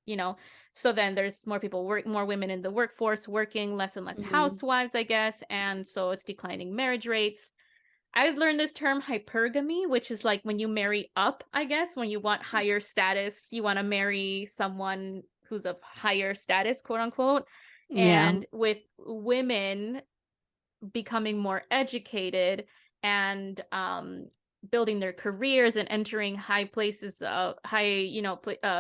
you know, so then there's more women in the workforce working, less and less housewives, I guess. And so it's declining marriage rates. I learned this term hypergamy, which is like when you marry up, I guess, when you want higher status, you want to marry someone who's of higher status, quote unquote. And with women becoming more educated and building their careers and entering high places,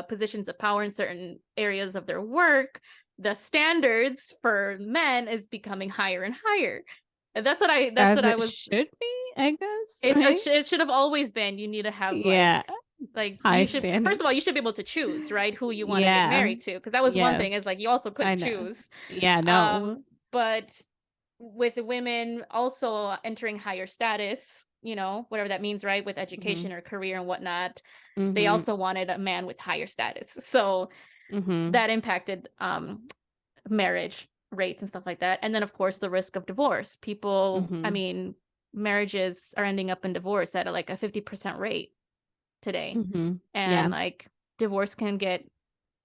positions of power in certain areas of their work, the standards for men is becoming higher and higher. And that's what I should be, I guess. It should have always been. You need to have first of all, you should be able to choose, right, who you want to get married to, because that was one thing, is like you also couldn't choose. But with women also entering higher status, you know, whatever that means, right, with education or career and whatnot, they also wanted a man with higher status. So that impacted marriage rates and stuff like that. And then of course the risk of divorce. People, I mean, marriages are ending up in divorce at like a 50% rate today. And like divorce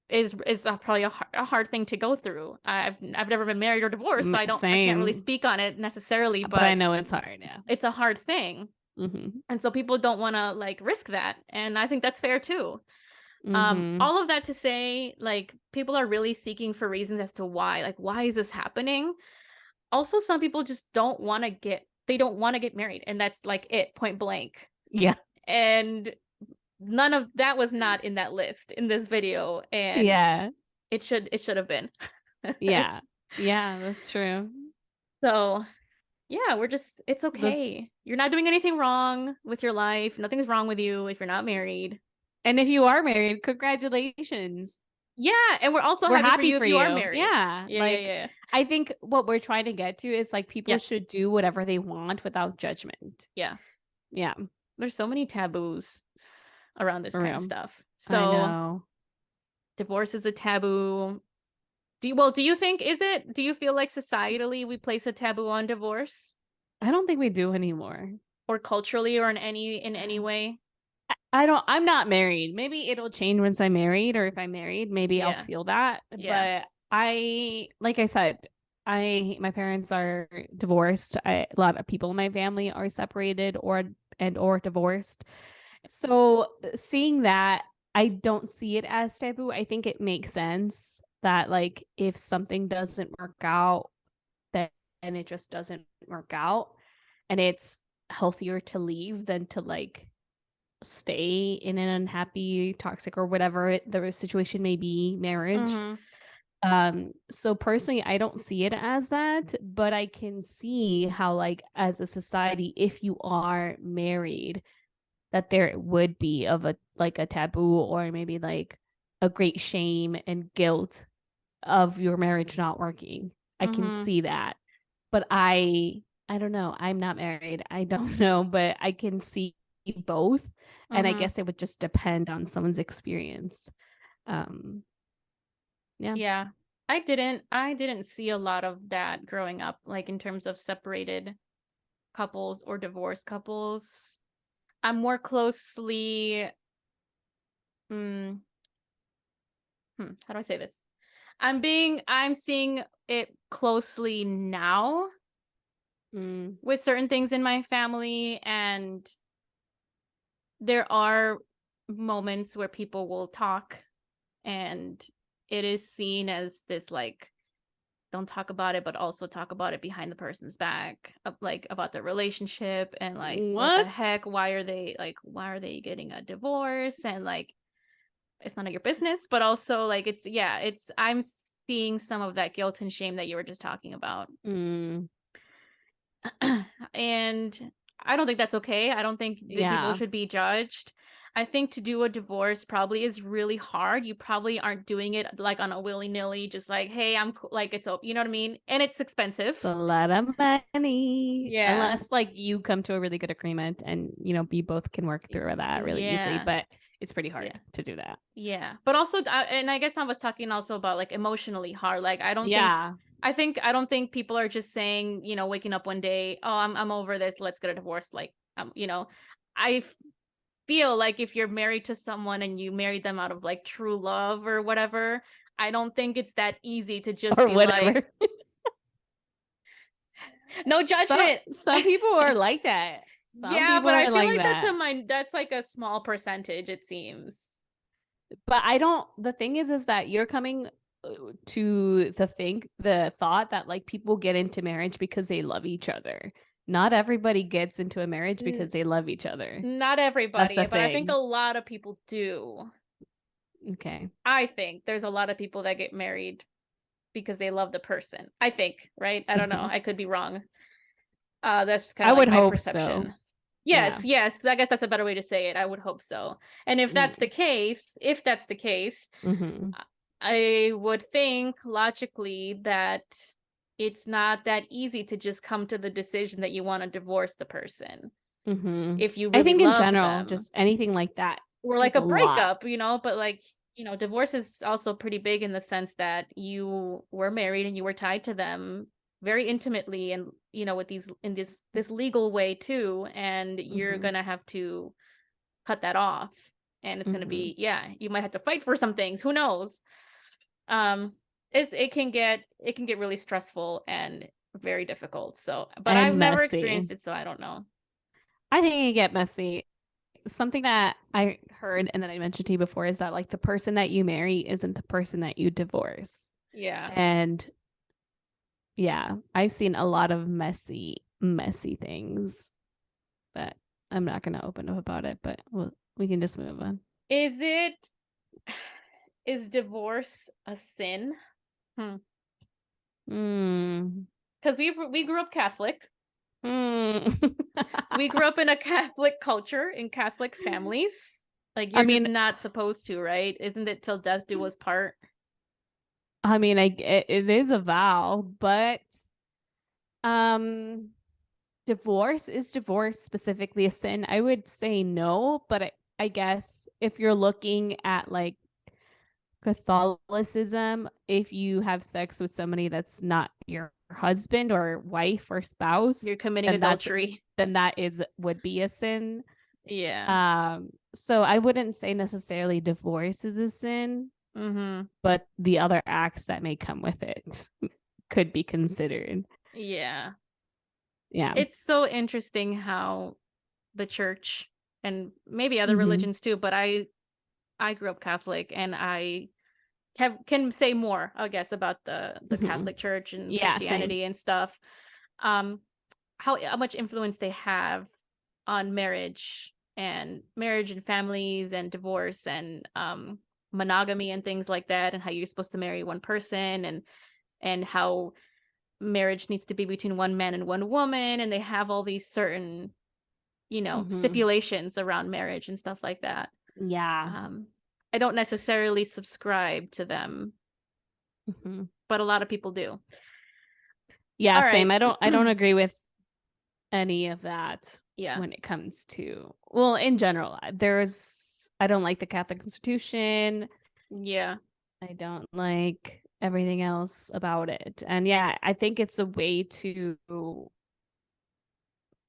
is probably a hard thing to go through. I've never been married or divorced, so I can't really speak on it necessarily, but I know it's hard. It's a hard thing. And so people don't want to like risk that, and I think that's fair too. All of that to say, like, people are really seeking for reasons as to why is this happening. Also, some people just don't want to get they don't want to get married, and that's like it, point blank. Yeah. And none of that was not in that list in this video, and it should have been. Yeah, that's true. So yeah, it's okay. You're not doing anything wrong with your life. Nothing's wrong with you if you're not married. And if you are married, congratulations. Yeah, and we're happy for you if you are married. Yeah. I think what we're trying to get to is like people should do whatever they want without judgment. Yeah. Yeah. There's so many taboos around this kind of stuff. So I know. Divorce is a taboo. Do you feel like societally we place a taboo on divorce? I don't think we do anymore. Or culturally, or in any way? I'm not married. Maybe it'll change once I'm married, or if I'm married, maybe I'll feel that. Yeah. But like I said, my parents are divorced. A lot of people in my family are separated or divorced. So seeing that, I don't see it as taboo. I think it makes sense that like if something doesn't work out, then it just doesn't work out, and it's healthier to leave than to like stay in an unhappy, toxic, or whatever the situation may be, marriage. So personally, I don't see it as that, but I can see how like as a society, if you are married, that there would be of a taboo, or maybe like a great shame and guilt of your marriage not working. I can see that, but I don't know. I'm not married. I don't know, but I can see both. And I guess it would just depend on someone's experience. Yeah. I didn't see a lot of that growing up, like in terms of separated couples or divorced couples. I'm more closely how do I say this? I'm seeing it closely now with certain things in my family, and there are moments where people will talk and it is seen as this like, don't talk about it, but also talk about it behind the person's back, like about their relationship, and like what the heck, why are they getting a divorce, and like it's none of your business. But also like I'm seeing some of that guilt and shame that you were just talking about. And I don't think that's okay. I don't think people should be judged. I think to do a divorce probably is really hard. You probably aren't doing it like on a willy-nilly, just like, hey, I'm like, it's you know what I mean? And it's expensive. It's a lot of money. Yeah. Unless like you come to a really good agreement and, you both can work through that really easily. But it's pretty hard to do that. Yeah. But also, and I guess I was talking also about like emotionally hard. Like, I don't think people are just saying, waking up one day, oh, I'm over this, let's get a divorce. Like, I feel like if you're married to someone and you married them out of like true love or whatever, I don't think it's that easy to just be like, no judgment. Some people are like that. But I feel like that's like a small percentage, it seems. But the thing is that you're coming to the thought that like people get into marriage because they love each other. Not everybody gets into a marriage because they love each other. Not everybody, but I think a lot of people do. Okay. I think there's a lot of people that get married because they love the person. I think, right? I don't know. I could be wrong. That's kind of like my perception. So. Yes. I guess that's a better way to say it. I would hope so. And if that's the case, I would think logically that it's not that easy to just come to the decision that you want to divorce the person. If you really I think in general, them. Just anything like that. Or like a breakup, but like, divorce is also pretty big in the sense that you were married and you were tied to them very intimately, and, with this legal way too. And you're going to have to cut that off. And it's going to be, you might have to fight for some things. Who knows? It can get really stressful and very difficult. So, but I've never experienced it, so I don't know. I think it can get messy. Something that I heard and that I mentioned to you before is that like the person that you marry isn't the person that you divorce. Yeah. And I've seen a lot of messy messy things, but I'm not going to open up about it, but we can just move on. Is divorce a sin? Because we grew up Catholic. We grew up in a Catholic culture, in Catholic families. Like, you're just not supposed to, right? Isn't it till death do us part? I mean, it is a vow, but is divorce specifically a sin? I would say no, but I guess if you're looking at like Catholicism, if you have sex with somebody that's not your husband or wife or spouse, you're committing adultery. Then that would be a sin. Yeah. So I wouldn't say necessarily divorce is a sin, but the other acts that may come with it could be considered. Yeah. Yeah. It's so interesting how the church, and maybe other religions too, but I grew up Catholic, and I can say more, I guess, about the Catholic Church and Christianity and stuff. How much influence they have on marriage and families and divorce and monogamy and things like that, and how you're supposed to marry one person, and how marriage needs to be between one man and one woman, and they have all these certain, stipulations around marriage and stuff like that. Yeah. I don't necessarily subscribe to them, but a lot of people do. Yeah, all same. Right. I don't agree with any of that. Yeah. When it comes to, well, in general, I don't like the Catholic institution. Yeah. I don't like everything else about it. And yeah, I think it's a way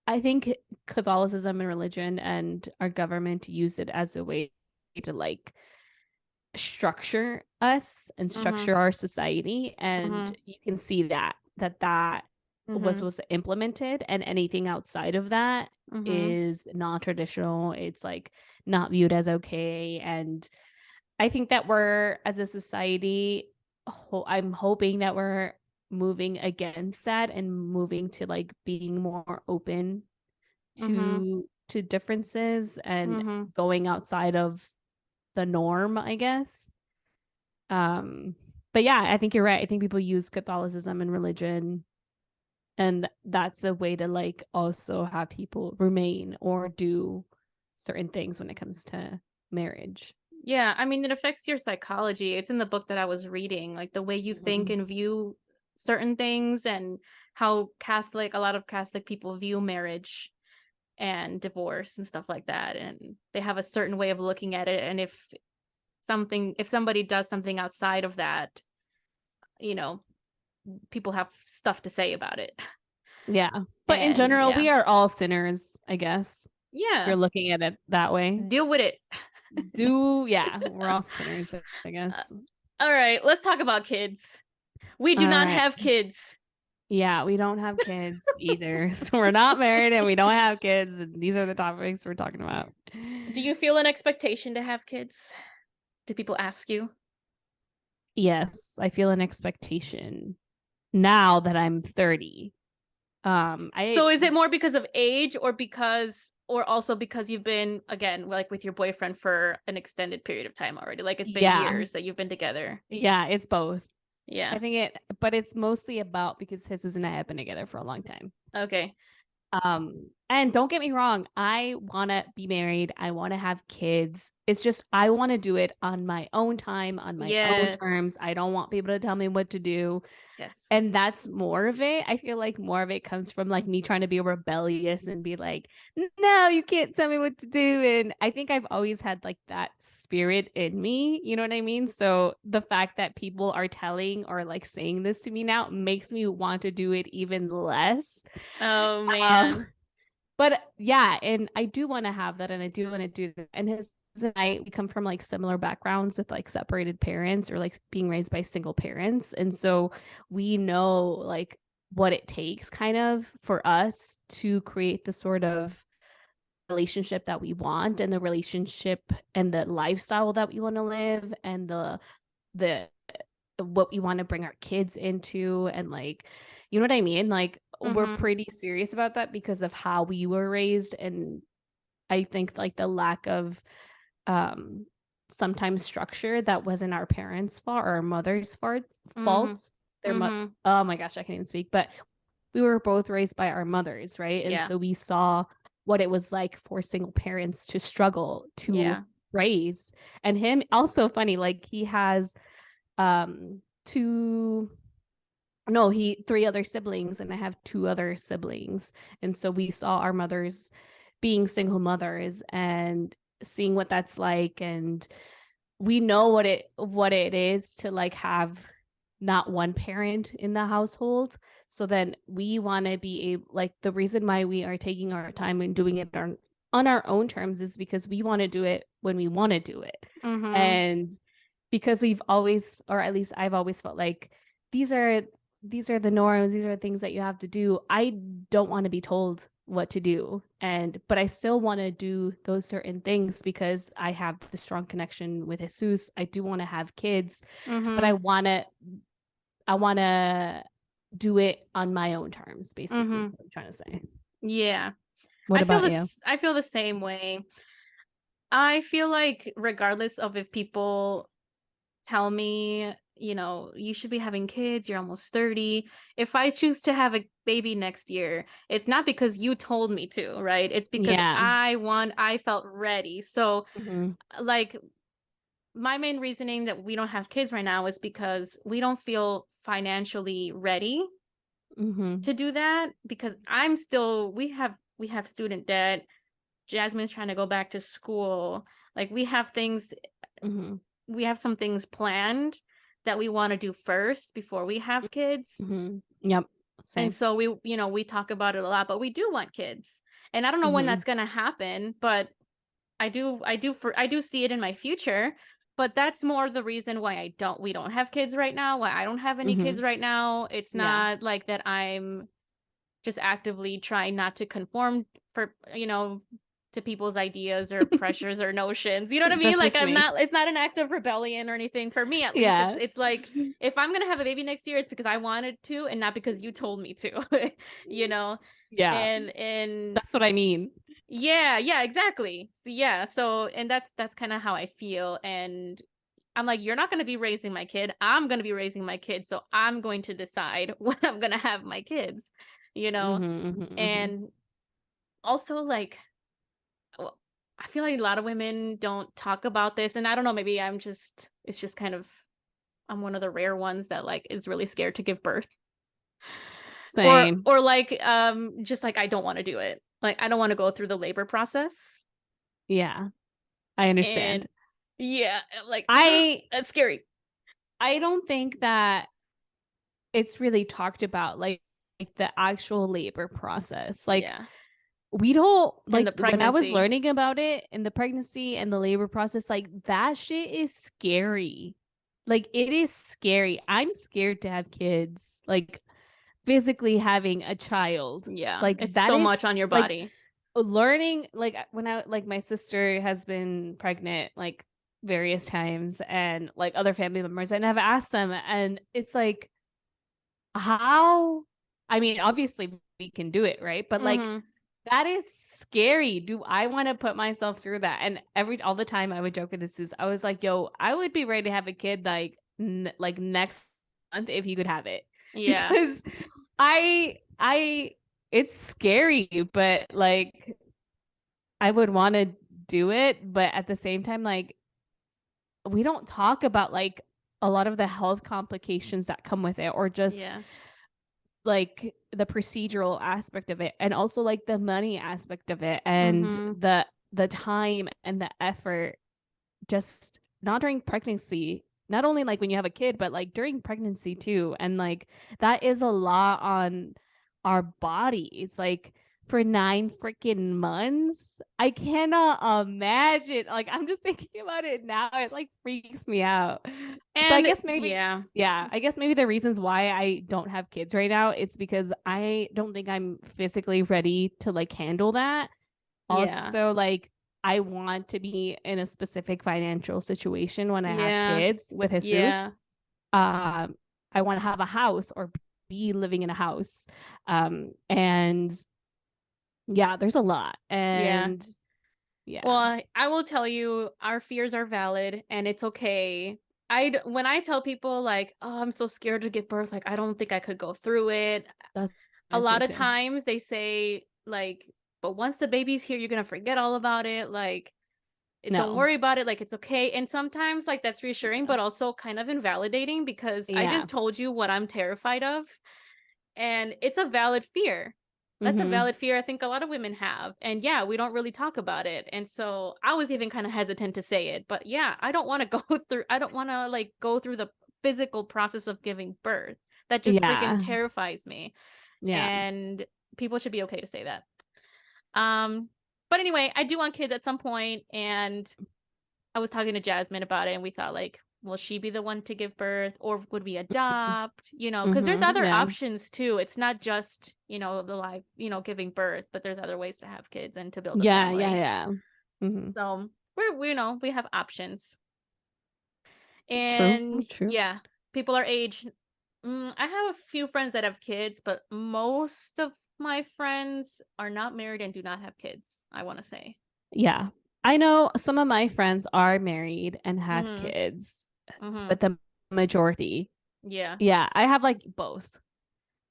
I think Catholicism and religion and our government use it as a way to like structure us and structure our society. And you can see that was implemented, and anything outside of that is non-traditional. It's like not viewed as okay. And I think that we're, as a society, I'm hoping that we're moving against that and moving to like being more open to differences and going outside of the norm, I guess. But yeah, I think you're right. I think people use Catholicism and religion, and that's a way to like also have people remain or do certain things when it comes to marriage. Yeah, I mean, it affects your psychology. It's in the book that I was reading, like the way you think and view certain things, and how a lot of Catholic people view marriage and divorce and stuff like that. And they have a certain way of looking at it. And if somebody does something outside of that, people have stuff to say about it. Yeah. But in general, we are all sinners, I guess. Yeah. You're looking at it that way. Deal with it. We're all sinners, I guess. All right, let's talk about kids. We do not have kids. Yeah, we don't have kids either. So we're not married and we don't have kids. And these are the topics we're talking about. Do you feel an expectation to have kids? Do people ask you? Yes, I feel an expectation now that I'm 30. So is it more because of age, or also because you've been, again, like with your boyfriend for an extended period of time already? Like it's been years that you've been together. Yeah, it's both. Yeah. I think but it's mostly about because Jesus and I have been together for a long time. Okay. And don't get me wrong, I want to be married. I want to have kids. It's just, I want to do it on my own time, on my own terms. I don't want people to tell me what to do. Yes. And that's more of it. I feel like more of it comes from like me trying to be rebellious and be like, no, you can't tell me what to do. And I think I've always had like that spirit in me. You know what I mean? So the fact that people are telling or like saying this to me now makes me want to do it even less. Oh man. But yeah, and I do want to have that, and I do want to do that. And his and I, we come from like similar backgrounds with like separated parents or like being raised by single parents. And so we know like what it takes kind of for us to create the sort of relationship that we want, and the relationship and the lifestyle that we want to live, and the what we want to bring our kids into. And like, You know what I mean? Like we're pretty serious about that because of how we were raised, and I think like the lack of sometimes structure that wasn't our parents' fault or our mother's faults. Oh my gosh, I can't even speak. But we were both raised by our mothers, right? And so we saw what it was like for single parents to struggle to raise. And him also funny, like he has three other siblings, and I have two other siblings. And so we saw our mothers being single mothers and seeing what that's like, and we know what it is to like have not one parent in the household. So then we want to be like, the reason why we are taking our time and doing it on our own terms is because we want to do it when we want to do it. And because we've always, or at least I've always felt like these are the norms, these are the things that you have to do. I don't want to be told what to do, but I still want to do those certain things because I have the strong connection with Jesus. I do want to have kids, but I want to do it on my own terms, basically. Is what I'm trying to say. Yeah. What about you? I feel the same way. I feel like regardless of if people tell me, you know, you should be having kids, you're almost 30. If I choose to have a baby next year, it's not because you told me to, right? It's because I felt ready. So like my main reasoning that we don't have kids right now is because we don't feel financially ready to do that, because we have student debt. Jasmine's trying to go back to school. Like we have things, we have some things planned that we want to do first before we have kids. Yep. Same. And so we talk about it a lot, but we do want kids. And I don't know when that's going to happen, but I do see it in my future. But that's more the reason why we don't have kids right now, why I don't have any kids right now. It's not like that I'm just actively trying not to conform for, to people's ideas or pressures or notions. You know what I mean? Like it's not an act of rebellion or anything for me, at least. Yeah. It's like, if I'm going to have a baby next year, it's because I wanted to and not because you told me to, Yeah. And that's what I mean. Yeah, exactly. So and that's kind of how I feel. And I'm like, you're not going to be raising my kid. I'm going to be raising my kid. So I'm going to decide when I'm going to have my kids, And also, like, I feel like a lot of women don't talk about this. And I don't know, maybe I'm one of the rare ones that like is really scared to give birth. Same. Or like, just like, I don't want to do it. Like, I don't want to go through the labor process. Yeah, I understand. Like, that's scary. I don't think that it's really talked about, like the actual labor process. Like, we don't, like, when I was learning about it in the pregnancy and the labor process, like that shit is scary. Like, it is scary. I'm scared to have kids. Like, physically having a child, like it's that so is much on your body. Like, learning, like when I like my sister has been pregnant like various times, and like other family members, and I've asked them, and it's like, how? I mean, obviously we can do it, right? But like that is scary. Do I want to put myself through that? And all the time I would joke with this, I was like, yo, I would be ready to have a kid like next month if you could have it. Yeah. Because it's scary, but like I would want to do it, but at the same time, like, we don't talk about like a lot of the health complications that come with it, or just like the procedural aspect of it, and also like the money aspect of it, and the time and the effort, just not during pregnancy, not only like when you have a kid, but like during pregnancy too. And like that is a lot on our bodies, like for 9 freaking months. I cannot imagine. Like, I'm just thinking about it now, it like freaks me out. And so I guess maybe I guess maybe the reasons why I don't have kids right now, it's because I don't think I'm physically ready to like handle that. Also, like, I want to be in a specific financial situation when I have kids with Jesus. I want to have a house or be living in a house. And yeah, there's a lot. And yeah. Well, I will tell you, our fears are valid and it's okay. When I tell people like, oh, I'm so scared to give birth, like I don't think I could go through it. A lot of times they say like, but once the baby's here, you're gonna forget all about it. Like, don't worry about it. Like, it's okay. And sometimes like that's reassuring, but also kind of invalidating because I just told you what I'm terrified of, and it's a valid fear. That's a valid fear I think a lot of women have. And yeah, we don't really talk about it. And so I was even kind of hesitant to say it. But yeah, I don't want to like go through the physical process of giving birth. That just freaking terrifies me. Yeah. And people should be okay to say that. But anyway, I do want kids at some point, and I was talking to Jasmine about it, and we thought like, will she be the one to give birth, or would we adopt? You know, because there's other options too. It's not just, you know, the live, you know, giving birth, but there's other ways to have kids and to build a family. So we know we have options. And true. Yeah, people our age. I have a few friends that have kids, but most of my friends are not married and do not have kids, I want to say. Yeah. I know some of my friends are married and have kids, but the majority. Yeah. Yeah. I have like both.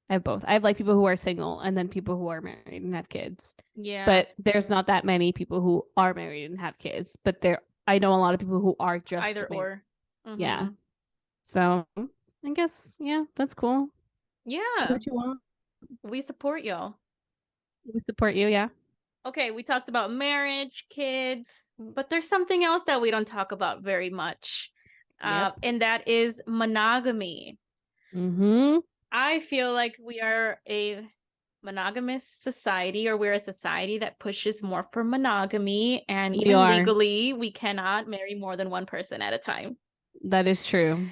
I have like people who are single and then people who are married and have kids. Yeah. But there's not that many people who are married and have kids. But I know a lot of people who are just either married. Or. Yeah. So I guess, yeah, that's cool. Yeah. What you want? We support y'all. We support you, yeah. Okay, we talked about marriage, kids, but there's something else that we don't talk about very much. And that is monogamy. I feel like we are a monogamous society, or we're a society that pushes more for monogamy, and even legally, we cannot marry more than one person at a time. That is true.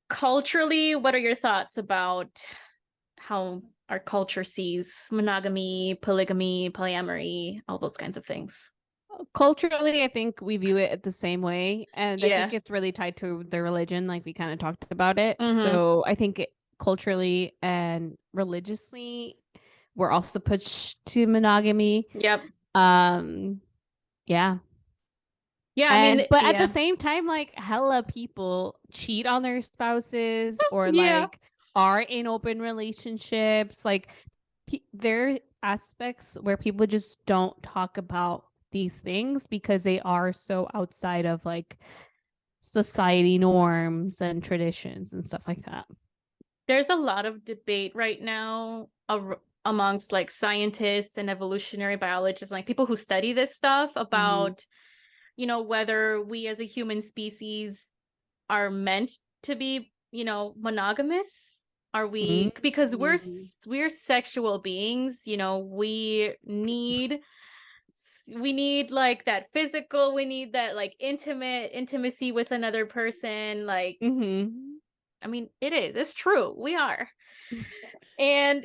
Culturally, what are your thoughts about how our culture sees monogamy, polygamy, polyamory, all those kinds of things? Culturally, I think we view it the same way. And I think it's really tied to the religion, like we kind of talked about it. So I think culturally and religiously, we're also pushed to monogamy. Yep. Yeah. Yeah, I mean, but at the same time, like hella people cheat on their spouses or like are in open relationships. Like there are aspects where people just don't talk about these things because they are so outside of like society norms and traditions and stuff like that. There's a lot of debate right now amongst like scientists and evolutionary biologists, like people who study this stuff about you know, whether we as a human species are meant to be, you know, monogamous. Are we, because we're sexual beings, you know, we need like that physical, we need that like intimacy with another person. Like, I mean, it's true. We are. But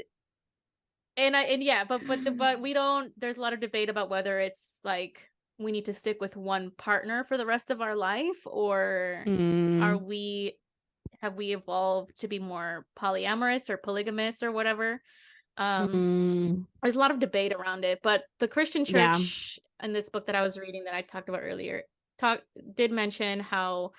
we don't, there's a lot of debate about whether it's like, we need to stick with one partner for the rest of our life, or have we evolved to be more polyamorous or polygamous or whatever? There's a lot of debate around it, but the Christian church in this book that I was reading that I talked about earlier did mention how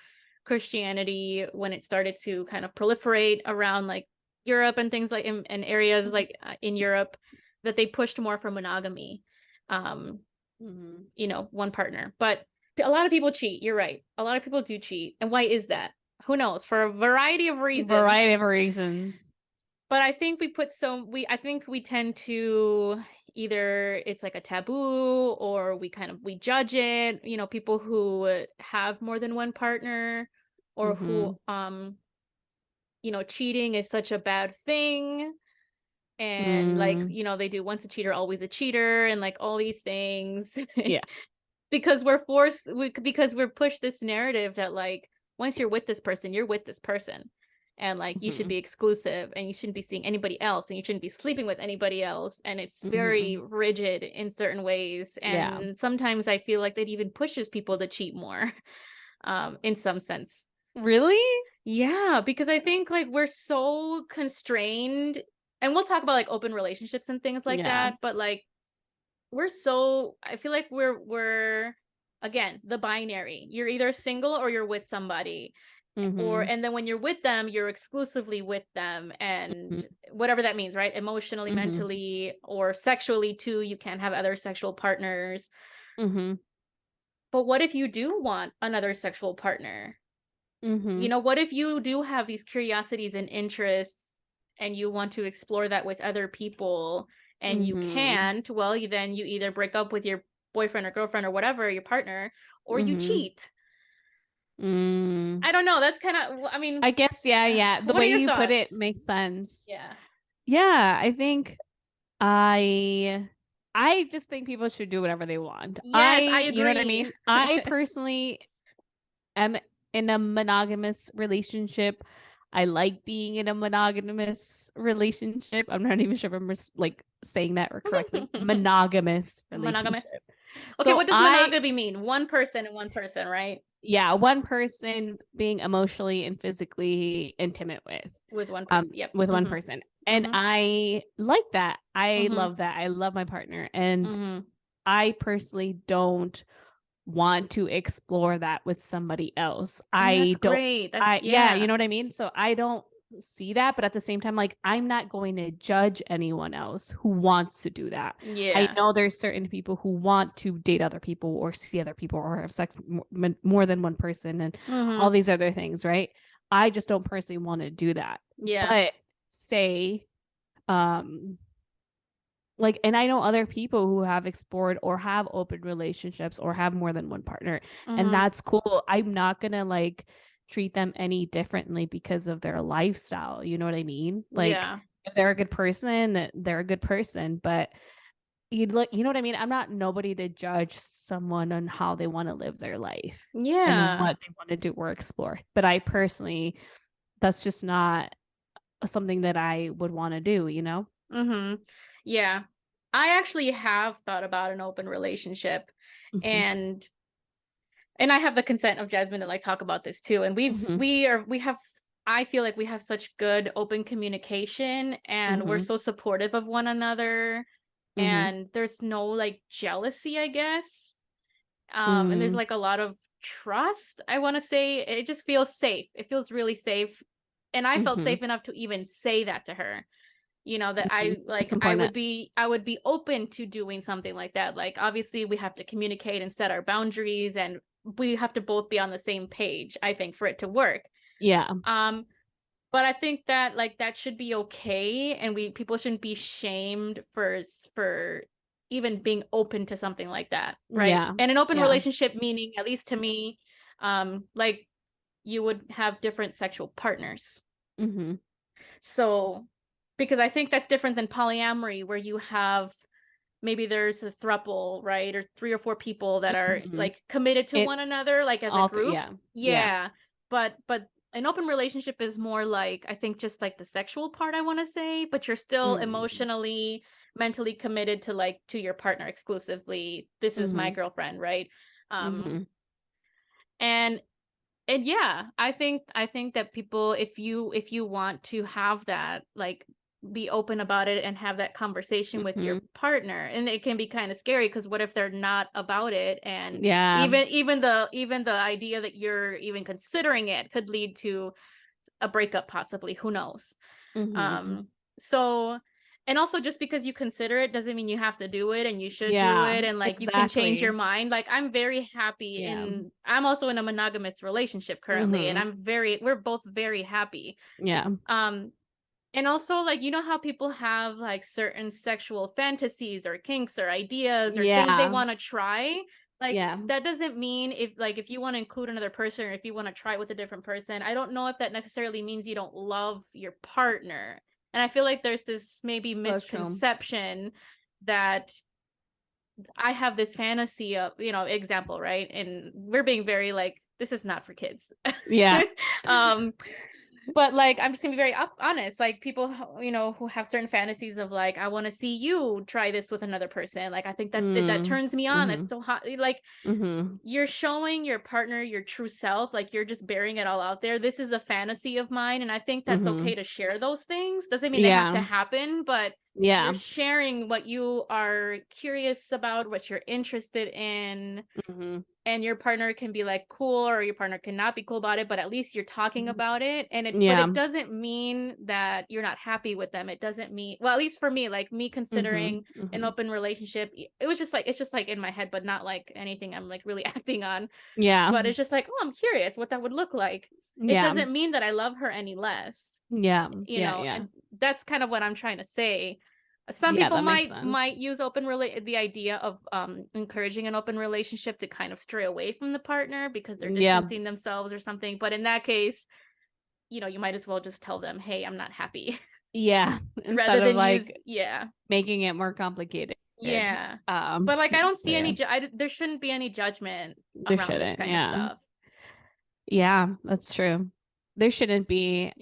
Christianity, when it started to kind of proliferate around like Europe and things like in areas like in Europe, that they pushed more for monogamy. You know, one partner. But a lot of people cheat. You're right. A lot of people do cheat. And why is that? Who knows? For a variety of reasons. But I think I think we tend to either it's like a taboo, or we judge it, you know, people who have more than one partner, or who you know, cheating is such a bad thing. And like, you know, they do once a cheater, always a cheater, and like all these things. Yeah. Because we're pushed this narrative that like, once you're with this person, you're with this person. And like, you should be exclusive, and you shouldn't be seeing anybody else, and you shouldn't be sleeping with anybody else. And it's very rigid in certain ways. And sometimes I feel like that even pushes people to cheat more, in some sense. Really? Yeah, because I think like we're so constrained, and we'll talk about like open relationships and things like that, but like I feel like we're again, the binary. You're either single or you're with somebody. And then when you're with them, you're exclusively with them, and whatever that means, right? Emotionally, mentally, or sexually too. You can't have other sexual partners. But what if you do want another sexual partner? You know, what if you do have these curiosities and interests and you want to explore that with other people and you can't? Well, then you either break up with your boyfriend or girlfriend or whatever, your partner, or you cheat. I don't know. That's kind of, I mean, I guess, yeah. The way you put it makes sense. Yeah, I think I just think people should do whatever they want. Yes, I agree. You know what I mean? I personally am in a monogamous relationship. I like being in a monogamous relationship. I'm not even sure if I'm like saying that correctly. Monogamous relationship. Okay, so what does monogamy mean? One person and one person, right? Yeah, one person being emotionally and physically intimate with one person. With one person. And I like that. I love that. I love my partner. And I personally don't want to explore that with somebody else. That's great. Yeah, you know what I mean? So I don't see that, but at the same time, like, I'm not going to judge anyone else who wants to do that. I know there's certain people who want to date other people or see other people or have sex more than one person and all these other things, right? I just don't personally want to do that. But say like, and I know other people who have explored or have open relationships or have more than one partner, and that's cool. I'm not gonna like treat them any differently because of their lifestyle. You know what I mean? Like, if they're a good person, they're a good person. But you know what I mean? I'm not nobody to judge someone on how they want to live their life, and what they want to do or explore. But I personally, that's just not something that I would want to do. You know? Yeah, I actually have thought about an open relationship, and I have the consent of Jasmine to like talk about this too. And I feel like we have such good open communication, and we're so supportive of one another, and there's no like jealousy, I guess. And there's like a lot of trust. I want to say it just feels safe. It feels really safe, and I felt safe enough to even say that to her. You know, that I would be open to doing something like that. Like, obviously we have to communicate and set our boundaries, and we have to both be on the same page, I think, for it to work. But I think that like that should be okay, and people shouldn't be shamed for even being open to something like that, right? And an open relationship, meaning, at least to me, like, you would have different sexual partners. So, because I think that's different than polyamory, where you have, maybe there's a throuple, right? Or 3 or 4 people that are like committed to one another, like as a group. But an open relationship is more like, I think, just like the sexual part, I want to say, but you're still emotionally, mentally committed to your partner exclusively. This is my girlfriend, right? And yeah, I think that people, if you want to have that, like, be open about it and have that conversation with your partner. And it can be kind of scary, because what if they're not about it? And even the idea that you're even considering it could lead to a breakup, possibly. Who knows? So, and also, just because you consider it doesn't mean you have to do it, and you should do it, and like you can change your mind. Like, I'm very happy, and I'm also in a monogamous relationship currently, and we're both very happy. And also, like, you know how people have like certain sexual fantasies or kinks or ideas or things they want to try? Like, that doesn't mean if you want to include another person, or if you want to try it with a different person, I don't know if that necessarily means you don't love your partner. And I feel like there's this maybe misconception that I have this fantasy of, example, right? And we're being very like, this is not for kids. But like, I'm just gonna be very honest. Like people, you know, who have certain fantasies of like, I want to see you try this with another person. Like, I think that that turns me on. It's so hot. Like, you're showing your partner your true self. Like, you're just bearing it all out there. This is a fantasy of mine, and I think that's okay to share those things. Doesn't mean they have to happen, but you're sharing what you are curious about, what you're interested in. And your partner can be like cool, or your partner cannot be cool about it, but at least you're talking about it. And but it doesn't mean that you're not happy with them. It doesn't mean, well, at least for me, like me considering an open relationship, it was just like, it's just like in my head, but not like anything I'm like really acting on. But it's just like, oh, I'm curious what that would look like. It doesn't mean that I love her any less. You know, and that's kind of what I'm trying to say. Some people might use the idea of encouraging an open relationship to kind of stray away from the partner because they're distancing themselves or something. But in that case, you know, you might as well just tell them, hey, I'm not happy. Instead of like making it more complicated. But like, I don't see any there shouldn't be any judgment around this kind of stuff. That's true. There shouldn't be.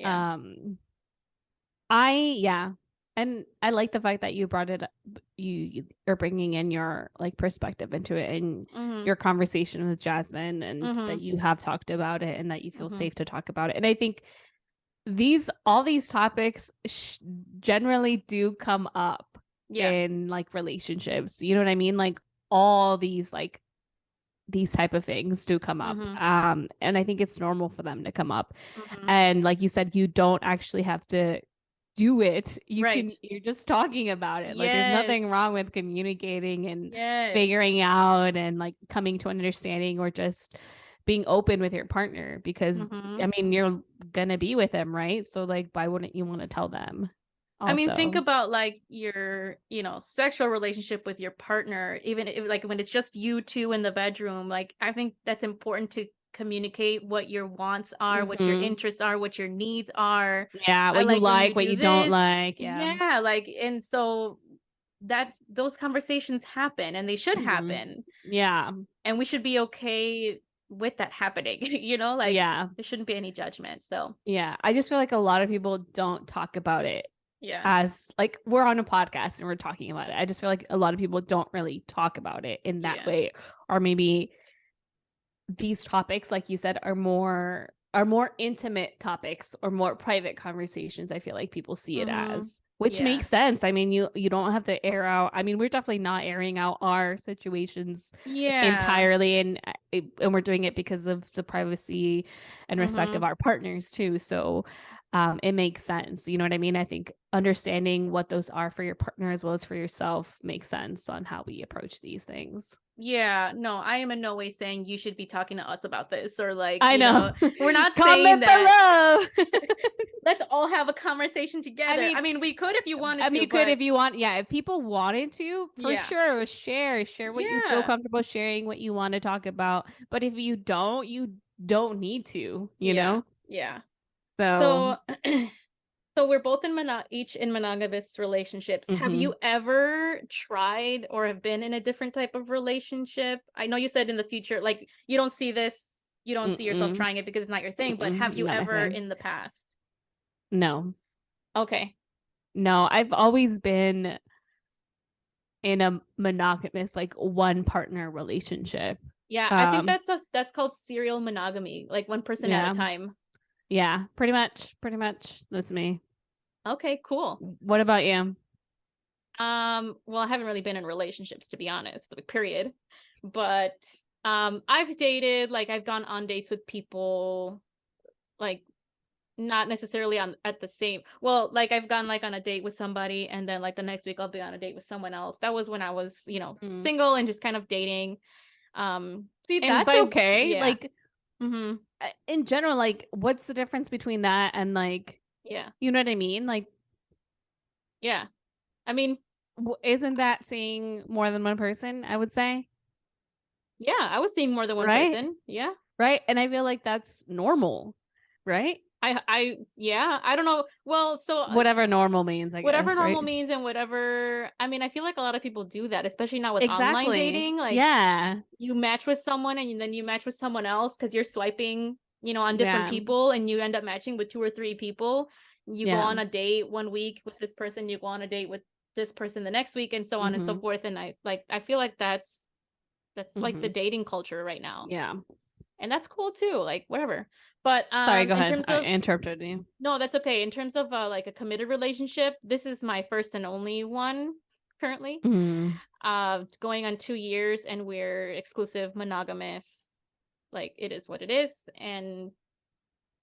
And I like the fact that you brought it up. You are bringing in your like perspective into it and your conversation with Jasmine, and that you have talked about it and that you feel safe to talk about it. And I think all these topics generally do come up in like relationships. You know what I mean? Like all these type of things do come up. And I think it's normal for them to come up. And like you said, you don't actually have to do it. You're just talking about it. Like there's nothing wrong with communicating and figuring out and like coming to an understanding, or just being open with your partner, because I mean, you're gonna be with them, right? So like, why wouldn't you want to tell them also? I mean, think about like your, you know, sexual relationship with your partner, even if, like when it's just you two in the bedroom. Like, I think that's important to communicate what your wants are, what your interests are, what your needs are. What you like, what you don't like. Like, and so that those conversations happen, and they should happen. And we should be okay with that happening. You know, like there shouldn't be any judgment. So I just feel like a lot of people don't talk about it. As like, we're on a podcast and we're talking about it. I just feel like a lot of people don't really talk about it in that way, or maybe these topics, like you said, are more intimate topics or more private conversations. I feel like people see it as, which makes sense. I mean, you don't have to air out. I mean, we're definitely not airing out our situations entirely, and we're doing it because of the privacy and respect of our partners too. So it makes sense. You know what I mean? I think understanding what those are for your partner as well as for yourself makes sense on how we approach these things. No, I am in no way saying you should be talking to us about this, or like, I know. We're not saying saying that. Let's all have a conversation together. I mean, we could if you wanted to. You could if you want. If people wanted to, for sure, share what you feel comfortable sharing, what you want to talk about. But if you don't need to, you know? So we're both each in monogamous relationships. Have you ever tried or have been in a different type of relationship? I know you said in the future, like you don't see yourself trying it because it's not your thing, but have you ever in the past? No. Okay. No, I've always been in a monogamous, like one partner relationship. I think that's called serial monogamy, like one person at a time. Yeah, pretty much. That's me. Okay, cool. What about you? Well, I haven't really been in relationships, to be honest, like, period. But I've dated, like I've gone on dates with people, like not necessarily at the same, well, like I've gone like on a date with somebody, and then like the next week I'll be on a date with someone else. That was when I was, you know, single and just kind of dating. See, that's okay. Like in general, like what's the difference between that and like, you know what I mean? Like, I mean, isn't that seeing more than one person? I would say. I was seeing more than one person. Right. And I feel like that's normal, right? I don't know. Well, so whatever normal means, whatever normal means, and whatever. I mean, I feel like a lot of people do that, especially now with online dating. Like, you match with someone and then you match with someone else because you're swiping you know, on different people, and you end up matching with 2 or 3 people. You go on a date one week with this person, you go on a date with this person the next week, and so on and so forth. And I feel like that's like the dating culture right now. Yeah. And that's cool too, like whatever. But sorry, go in ahead. Terms of, I interrupted you. No, that's okay. In terms of like a committed relationship, this is my first and only one currently. Going on 2 years, and we're exclusive, monogamous. Like, it is what it is. And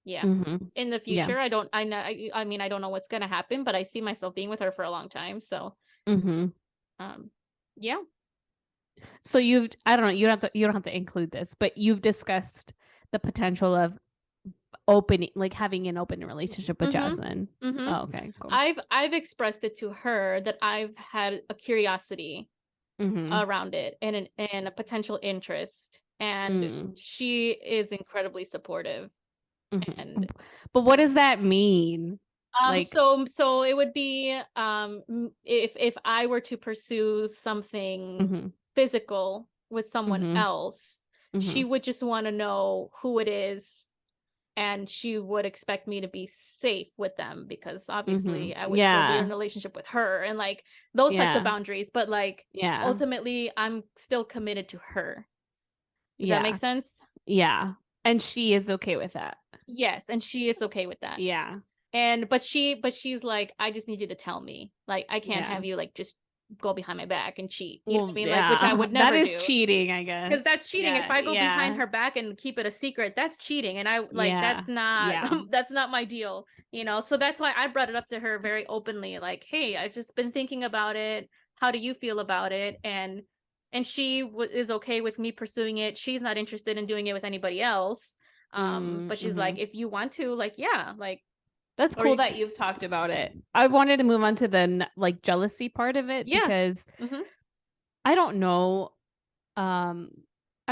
yeah, in the future, I don't know what's gonna happen, but I see myself being with her for a long time. So yeah. So I don't know, you don't have to include this, but you've discussed the potential of having an open relationship with Jasmine. Oh, okay, cool. I've expressed it to her that I've had a curiosity around it and a potential interest, and she is incredibly supportive. But what does that mean? So it would be if I were to pursue something physical with someone else, she would just want to know who it is, and she would expect me to be safe with them, because obviously I would still be in a relationship with her, and like those types of boundaries. But like ultimately, I'm still committed to her. Does that make sense? Yeah. And she is okay with that. Yes, and she is okay with that. Yeah. But she's like, I just need you to tell me. Like, I can't have you like just go behind my back and cheat. You know what I mean? Like, which I would never do. That is cheating, I guess. Because that's cheating. If I go behind her back and keep it a secret, that's cheating. And I like that's not that's not my deal. You know, so that's why I brought it up to her very openly. Like, hey, I've just been thinking about it. How do you feel about it? And she is okay with me pursuing it. She's not interested in doing it with anybody else. But she's like, if you want to, like, yeah, like, that's cool that you've talked about it. I wanted to move on to the like jealousy part of it, because I don't know. I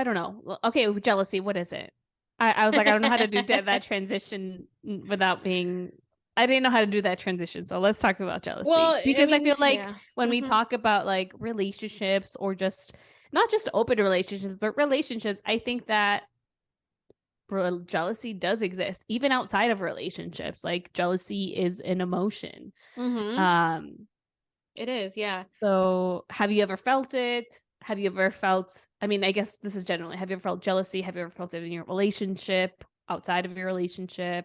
don't know. Okay, jealousy, what is it? I was like, I don't know how to do that transition without being. I didn't know how to do that transition. So let's talk about jealousy. Well, because I feel like when we talk about like relationships, or just not just open relationships, but relationships, I think that jealousy does exist even outside of relationships. Like, jealousy is an emotion. It is, yeah. So have you ever felt it? Have you ever felt, I mean, I guess this is generally, have you ever felt jealousy? Have you ever felt it in your relationship, outside of your relationship?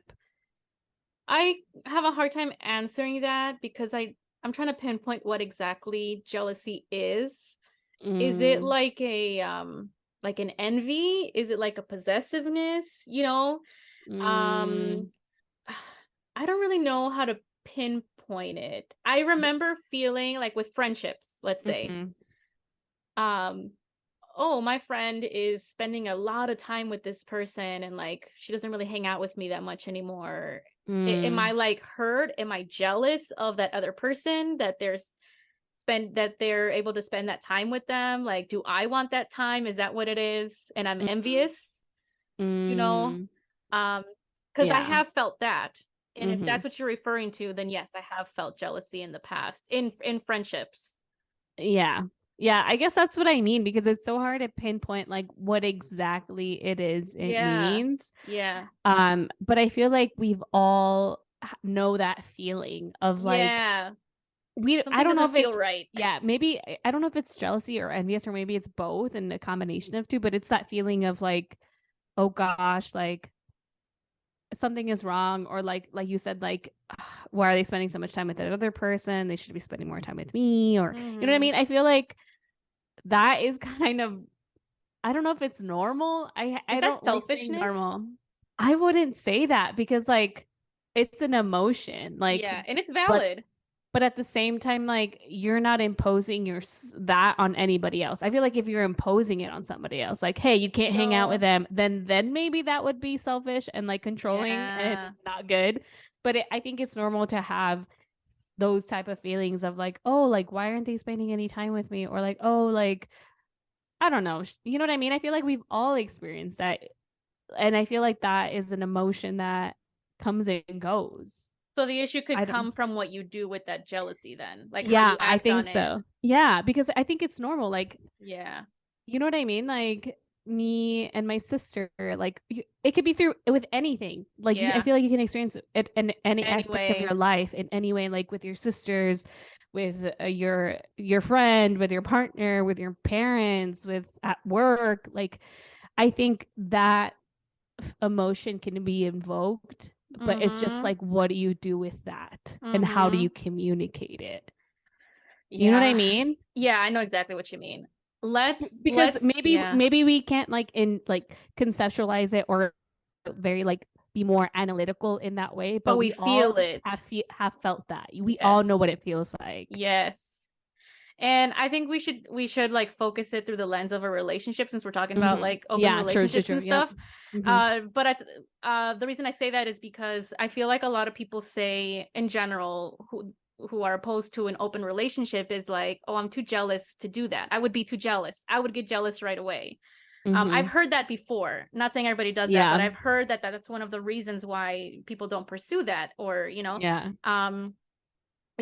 I have a hard time answering that, because I'm trying to pinpoint what exactly jealousy is. Is it like like an envy? Is it like a possessiveness? You know, I don't really know how to pinpoint it. I remember feeling like with friendships, let's say, oh, my friend is spending a lot of time with this person, and like she doesn't really hang out with me that much anymore. Am I like hurt? Am I jealous of that other person that they're able to spend that time with them? Like, do I want that time? Is that what it is? And I'm envious, you know? Because I have felt that. And if that's what you're referring to, then yes, I have felt jealousy in the past in friendships. Yeah, I guess that's what I mean, because it's so hard to pinpoint like what exactly it is it means. Yeah. But I feel like we've all know that feeling of like, I don't know if it's right. Yeah, maybe I don't know if it's jealousy or envious, or maybe it's both and a combination of two, but it's that feeling of like, oh gosh, like something is wrong, or like you said, like, why are they spending so much time with that other person? They should be spending more time with me, or you know what I mean? I feel like that is kind of, I don't know if it's normal. I don't selfishness. Normal. I wouldn't say that, because like it's an emotion, like, and it's valid. But at the same time, like, you're not imposing that on anybody else. I feel like if you're imposing it on somebody else, like, hey, you can't hang out with them, then maybe that would be selfish and like controlling and not good. But I think it's normal to have those type of feelings of like, oh, like, why aren't they spending any time with me? Or like, oh, like, I don't know. You know what I mean? I feel like we've all experienced that. And I feel like that is an emotion that comes and goes. So the issue could come from what you do with that jealousy then. Like, yeah, how you act I think on so. it. Yeah, because I think it's normal. Like, yeah. You know what I mean? Like, me and my sister, like it could be through with anything. Like I feel like you can experience it in any aspect of your life in any way, like with your sisters, with your friend, with your partner, with your parents, with at work. Like I think that emotion can be invoked, but it's just like, what do you do with that, and how do you communicate it? You know what I mean? Yeah, I know exactly what you mean. Because maybe we can't like conceptualize it or very like be more analytical in that way, but we feel it. Have felt that. We all know what it feels like. Yes. And I think we should like focus it through the lens of a relationship, since we're talking about like open relationships and stuff. But the reason I say that is because I feel like a lot of people say in general who are opposed to an open relationship is like, oh, I'm too jealous to do that. I would be too jealous. I would get jealous right away. I've heard that before. Not saying everybody does that, but I've heard that that's one of the reasons why people don't pursue that, or is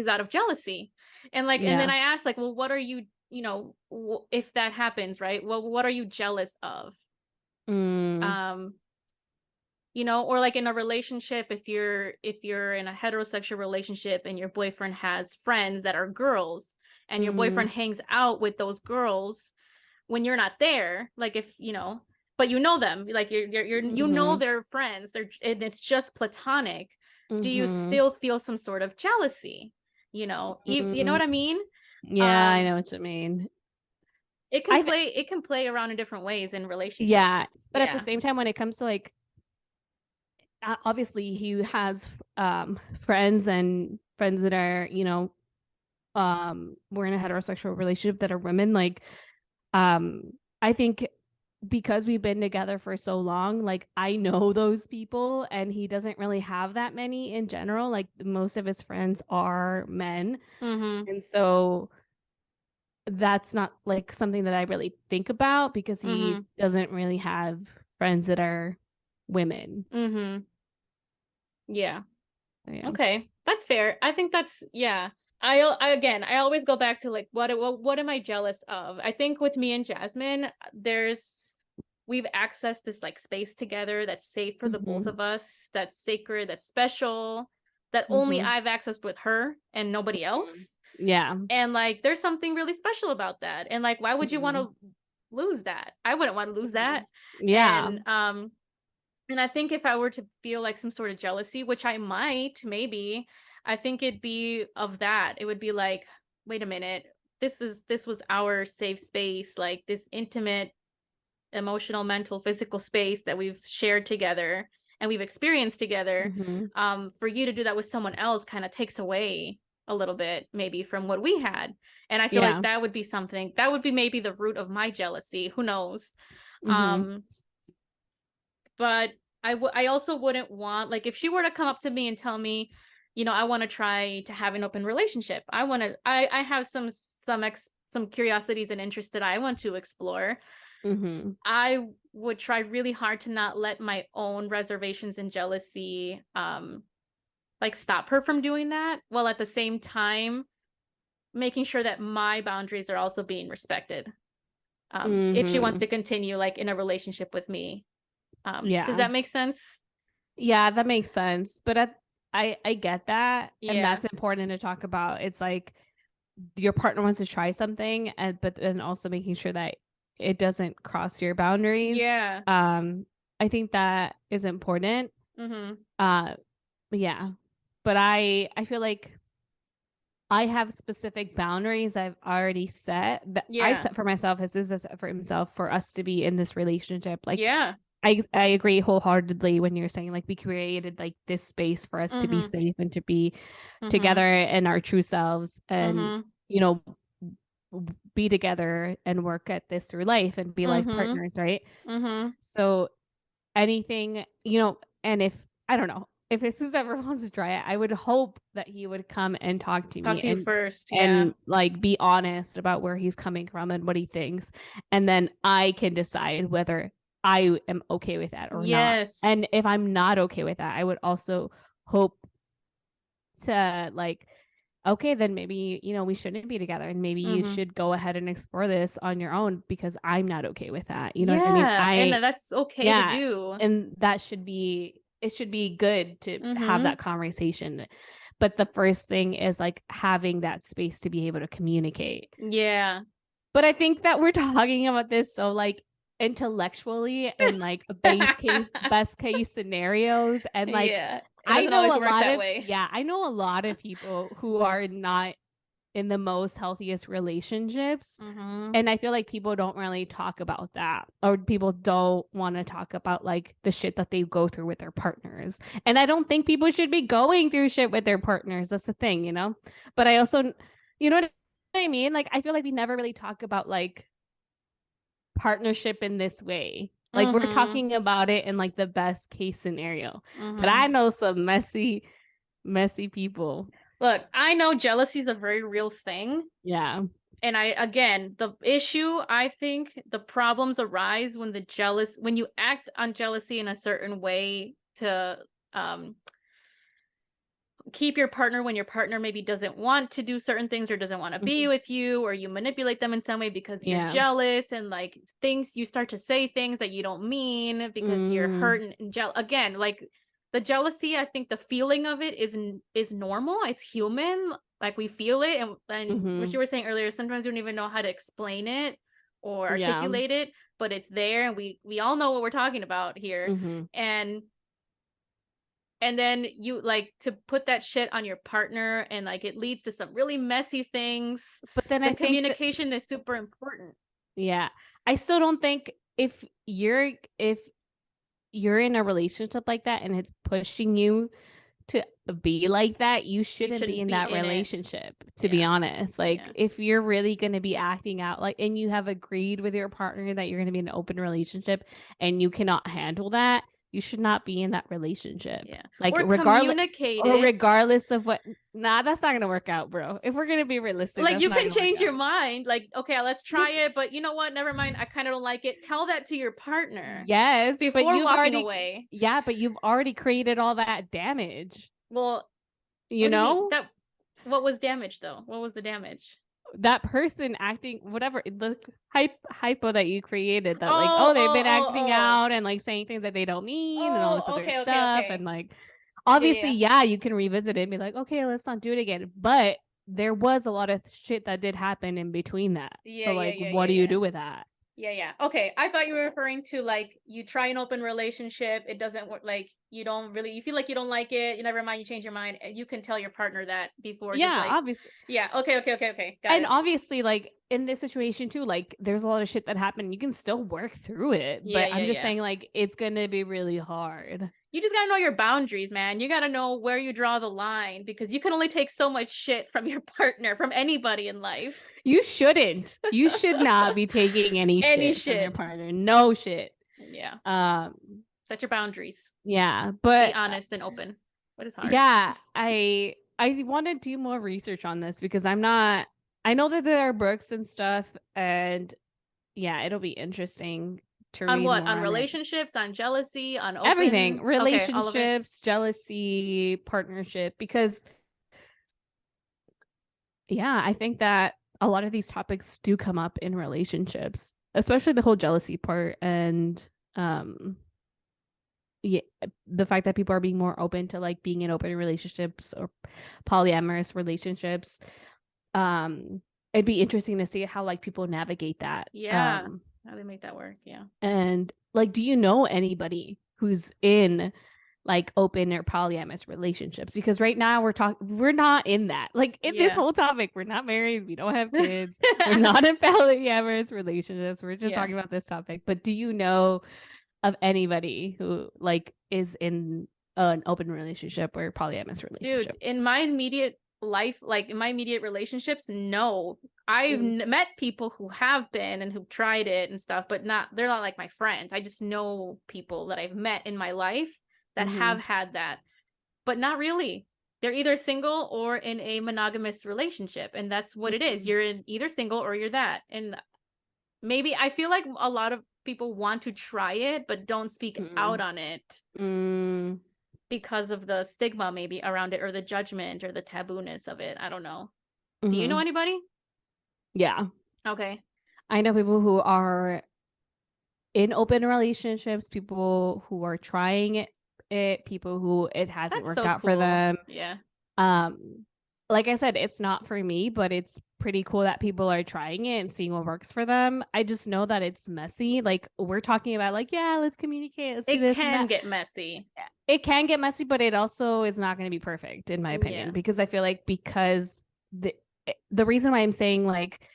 out of jealousy. And like, and then I asked like, well, what are you, if that happens, right? Well, what are you jealous of? Or like in a relationship, if you're in a heterosexual relationship and your boyfriend has friends that are girls, and your boyfriend hangs out with those girls when you're not there, like if but you know them, like you're they're friends, and it's just platonic. Do you still feel some sort of jealousy? You know what I mean? Yeah, I know what you mean. It can play around in different ways in relationships. Yeah, but at the same time, when it comes to like, obviously he has friends that are we're in a heterosexual relationship that are women. Like I think because we've been together for so long, like I know those people, and he doesn't really have that many in general. Like most of his friends are men, and so that's not like something that I really think about, because he doesn't really have friends that are women. Yeah. Okay, that's fair. I think that's I always go back to like what am I jealous of? I think with me and Jasmine, we've accessed this like space together that's safe for the both of us, that's sacred, that's special, that only I've accessed with her and nobody else. Yeah. And like there's something really special about that. And like, why would you want to lose that? I wouldn't want to lose that. Yeah. And I think if I were to feel like some sort of jealousy, which I might, maybe, I think it'd be of that. It would be like, wait a minute, this was our safe space, like this intimate, emotional, mental, physical space that we've shared together and we've experienced together. For you to do that with someone else kind of takes away a little bit, maybe, from what we had. And I feel like that would be something that would be maybe the root of my jealousy. Who knows? But I also wouldn't want, like, if she were to come up to me and tell me, I want to try to have an open relationship. I have some curiosities and interests that I want to explore. I would try really hard to not let my own reservations and jealousy, like stop her from doing that, while at the same time making sure that my boundaries are also being respected. If she wants to continue like in a relationship with me. Does that make sense? Yeah, that makes sense. But I get that. Yeah. And that's important to talk about. It's like your partner wants to try something, but then also making sure that it doesn't cross your boundaries. Yeah. I think that is important. Yeah. But I feel like I have specific boundaries I've already set that I set for myself, as is set for himself, for us to be in this relationship. Like, I agree wholeheartedly when you're saying like we created like this space for us to be safe and to be together in our true selves, and be together and work at this through life and be life partners, right? So anything, and if I don't know, if this is ever wants to try it, I would hope that he would come and talk to me you first, and like be honest about where he's coming from and what he thinks, and then I can decide whether I am okay with that or not. And if I'm not okay with that, I would also hope to like okay, then maybe, we shouldn't be together, and maybe you should go ahead and explore this on your own, because I'm not okay with that. You know what I mean? And that's okay to do. And it should be good to have that conversation. But the first thing is like having that space to be able to communicate. Yeah. But I think that we're talking about this so like intellectually and like best case scenarios, and like I know a lot of people who are not in the most healthiest relationships, and I feel like people don't really talk about that, or people don't want to talk about like the shit that they go through with their partners. And I don't think people should be going through shit with their partners. That's the thing, but I also, you know what I mean? Like, I feel like we never really talk about like partnership in this way. Like, we're talking about it in like the best case scenario. But I know some messy people. Look, I know jealousy is a very real thing. Yeah. And the issue, I think the problems arise when when you act on jealousy in a certain way to keep your partner when your partner maybe doesn't want to do certain things or doesn't want to be with you, or you manipulate them in some way because you're jealous, and like you start to say things that you don't mean because you're hurt and jealous. Again, like the jealousy, I think the feeling of it is normal. It's human. Like, we feel it. And what you were saying earlier, sometimes we don't even know how to explain it or articulate it, but it's there. And we all know what we're talking about here. And then you like to put that shit on your partner, and like it leads to some really messy things. But then I think communication is super important. Yeah. I still don't think if you're in a relationship like that and it's pushing you to be like that, you shouldn't be in that relationship, to be honest. Like, if you're really going to be acting out like, and you have agreed with your partner that you're going to be in an open relationship and you cannot handle that, you should not be in that relationship. Yeah. Like, or regardless of what. Nah, that's not gonna work out, bro. If we're gonna be realistic, like, you can change your mind. Like, okay, let's try it, but you know what? Never mind. I kind of don't like it. Tell that to your partner. Yes, before walking away. Yeah, but you've already created all that damage. Well, you know that. What was damage though? What was the damage? That person acting whatever, the hypo that you created, that they've been acting out and like saying things that they don't mean and all this other stuff. And like, obviously, you can revisit it and be like, okay, let's not do it again. But there was a lot of shit that did happen in between that. So like, what do you do with that? Yeah. Okay. I thought you were referring to like, you try an open relationship. It doesn't work. Like, you feel like you don't like it. You never mind. You change your mind. You can tell your partner that before. Yeah, obviously. Yeah. Okay. Got it. Obviously, like in this situation too, like there's a lot of shit that happened. You can still work through it. But I'm just saying, like, it's going to be really hard. You just got to know your boundaries, man. You got to know where you draw the line, because you can only take so much shit from your partner, from anybody in life. You shouldn't. You should not be taking any shit from your partner. No shit. Yeah. Set your boundaries. Yeah, but be honest and open. What is hard? Yeah, I want to do more research on this, because I know that there are books and stuff, and it'll be interesting to read on what? More on relationships, on jealousy, on open... everything. Relationships, jealousy, partnership, because I think that a lot of these topics do come up in relationships, especially the whole jealousy part, and the fact that people are being more open to like being in open relationships or polyamorous relationships. It'd be interesting to see how like people navigate that. How they make that work. And like, do you know anybody who's in like open or polyamorous relationships? Because right now we're not in that. Like, in this whole topic, we're not married, we don't have kids, we're not in polyamorous relationships, we're just talking about this topic. But do you know of anybody who like is in an open relationship or polyamorous relationship? Dude, in my immediate life, like in my immediate relationships, no. I've met people who have been and who've tried it and stuff, but they're not like my friends. I just know people that I've met in my life that have had that, but not really. They're either single or in a monogamous relationship, and that's what it is. You're in either single or you're that. And maybe I feel like a lot of people want to try it but don't speak out on it. because of the stigma maybe around it, or the judgment or the tabooness of it. I don't know. Do you know anybody? Yeah. Okay. I know people who are in open relationships, people who are trying it, people who it hasn't worked out for them. Yeah. Like I said, it's not for me, but it's pretty cool that people are trying it and seeing what works for them. I just know that it's messy. Like, we're talking about, like, yeah, let's communicate. Let's do this. It can get messy. It can get messy, but it also is not going to be perfect, in my opinion, because I feel like the reason why I'm saying like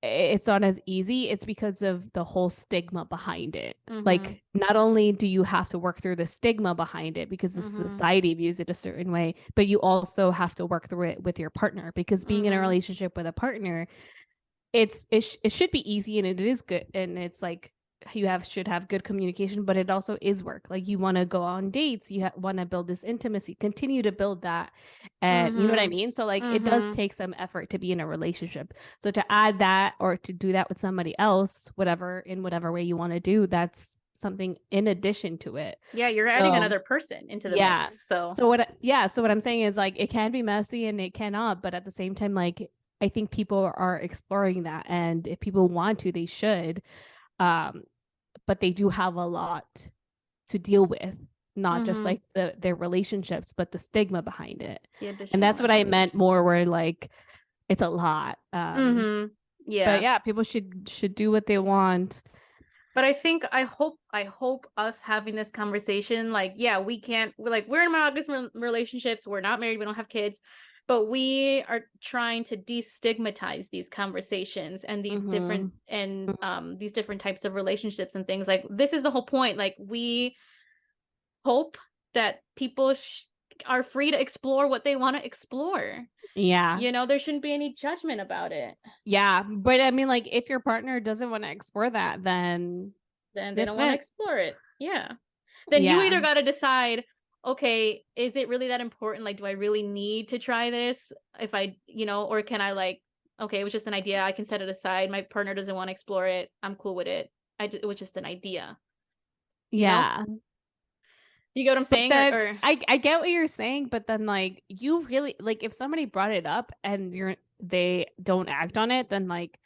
it's not as easy, it's because of the whole stigma behind it. Like, not only do you have to work through the stigma behind it because the society views it a certain way, but you also have to work through it with your partner, because being in a relationship with a partner, it should be easy, and it is good, and it's like you should have good communication, but it also is work. Like, you want to go on dates, you want to build this intimacy, continue to build that, and you know what I mean. So like it does take some effort to be in a relationship. So to add that, or to do that with somebody else, in whatever way you want to do, that's something in addition to it. Yeah, you're adding another person into the mix. So what I'm saying is, like, it can be messy and it cannot, but at the same time, like, I think people are exploring that, and if people want to, they should. But they do have a lot to deal with, not just like their relationships, but the stigma behind it. And that's what I meant more, where like it's a lot. Yeah. But yeah, people should do what they want. But I hope us having this conversation, like, yeah, we're in monogamous relationships, we're not married, we don't have kids, but we are trying to destigmatize these conversations and these these different types of relationships and things. Like, this is the whole point. Like, we hope that people are free to explore what they want to explore. Yeah. You know, there shouldn't be any judgment about it. Yeah. But I mean, like, if your partner doesn't want to explore that, then they don't want to explore it. Yeah. Then you either got to decide, okay, is it really that important? Like, do I really need to try this? If I, or can I, like, okay, it was just an idea, I can set it aside. My partner doesn't want to explore it, I'm cool with it. It was just an idea. Yeah. You get what I'm saying? I get what you're saying, but then, like, you really, like, if somebody brought it up and they don't act on it, then, like,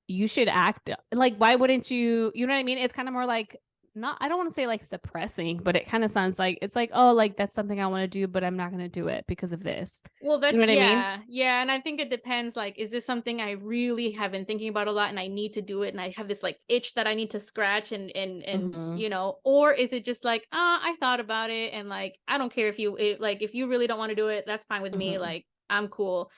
you should act. Like, why wouldn't you? You know what I mean? It's kind of more like, I don't want to say like suppressing, but it kind of sounds like it's like, oh, like, that's something I want to do, but I'm not going to do it because of this. Well, that's, you know what I mean? Yeah. And I think it depends. Like, is this something I really have been thinking about a lot and I need to do it, and I have this like itch that I need to scratch and or is it just like, I thought about it, and like, I don't care if you really don't want to do it, that's fine with me. Like, I'm cool.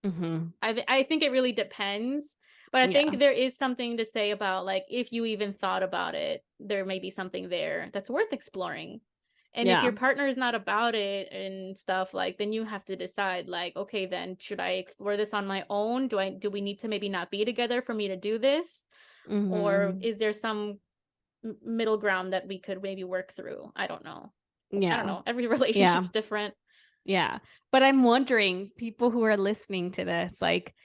I think it really depends. But I think there is something to say about, like, if you even thought about it, there may be something there that's worth exploring. And if your partner is not about it and stuff, like, then you have to decide, like, okay, then should I explore this on my own? Do we need to maybe not be together for me to do this? Or is there some middle ground that we could maybe work through? I don't know. I don't know. Every relationship's different. Yeah. But I'm wondering, people who are listening to this, like,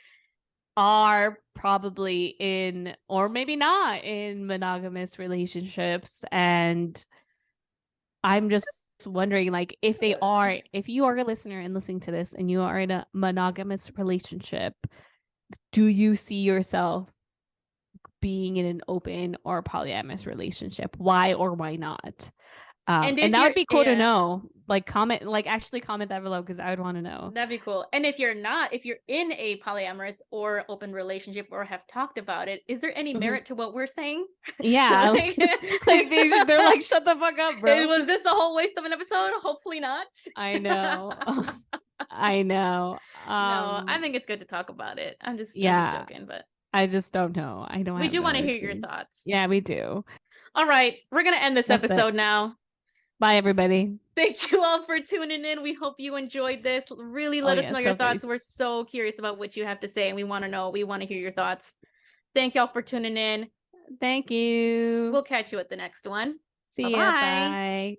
are probably in, or maybe not in, monogamous relationships, and I'm just wondering, like, if you are a listener and listening to this and you are in a monogamous relationship, do you see yourself being in an open or polyamorous relationship? Why or why not? And that would be cool to know. Like, actually comment that below, because I would want to know. That'd be cool. And if you're in a polyamorous or open relationship or have talked about it, is there any merit to what we're saying? Yeah. They're like, shut the fuck up, bro. Was this a whole waste of an episode? Hopefully not. I know. I know. No, I think it's good to talk about it. I'm just joking, but I just don't know. We do want to hear your thoughts. Yeah, we do. All right, we're gonna end this episode now. Bye, everybody. Thank you all for tuning in. We hope you enjoyed this. Really let us know your thoughts. We're so curious about what you have to say, and we want to know. We want to hear your thoughts. Thank y'all for tuning in. Thank you. We'll catch you at the next one. See ya. Bye.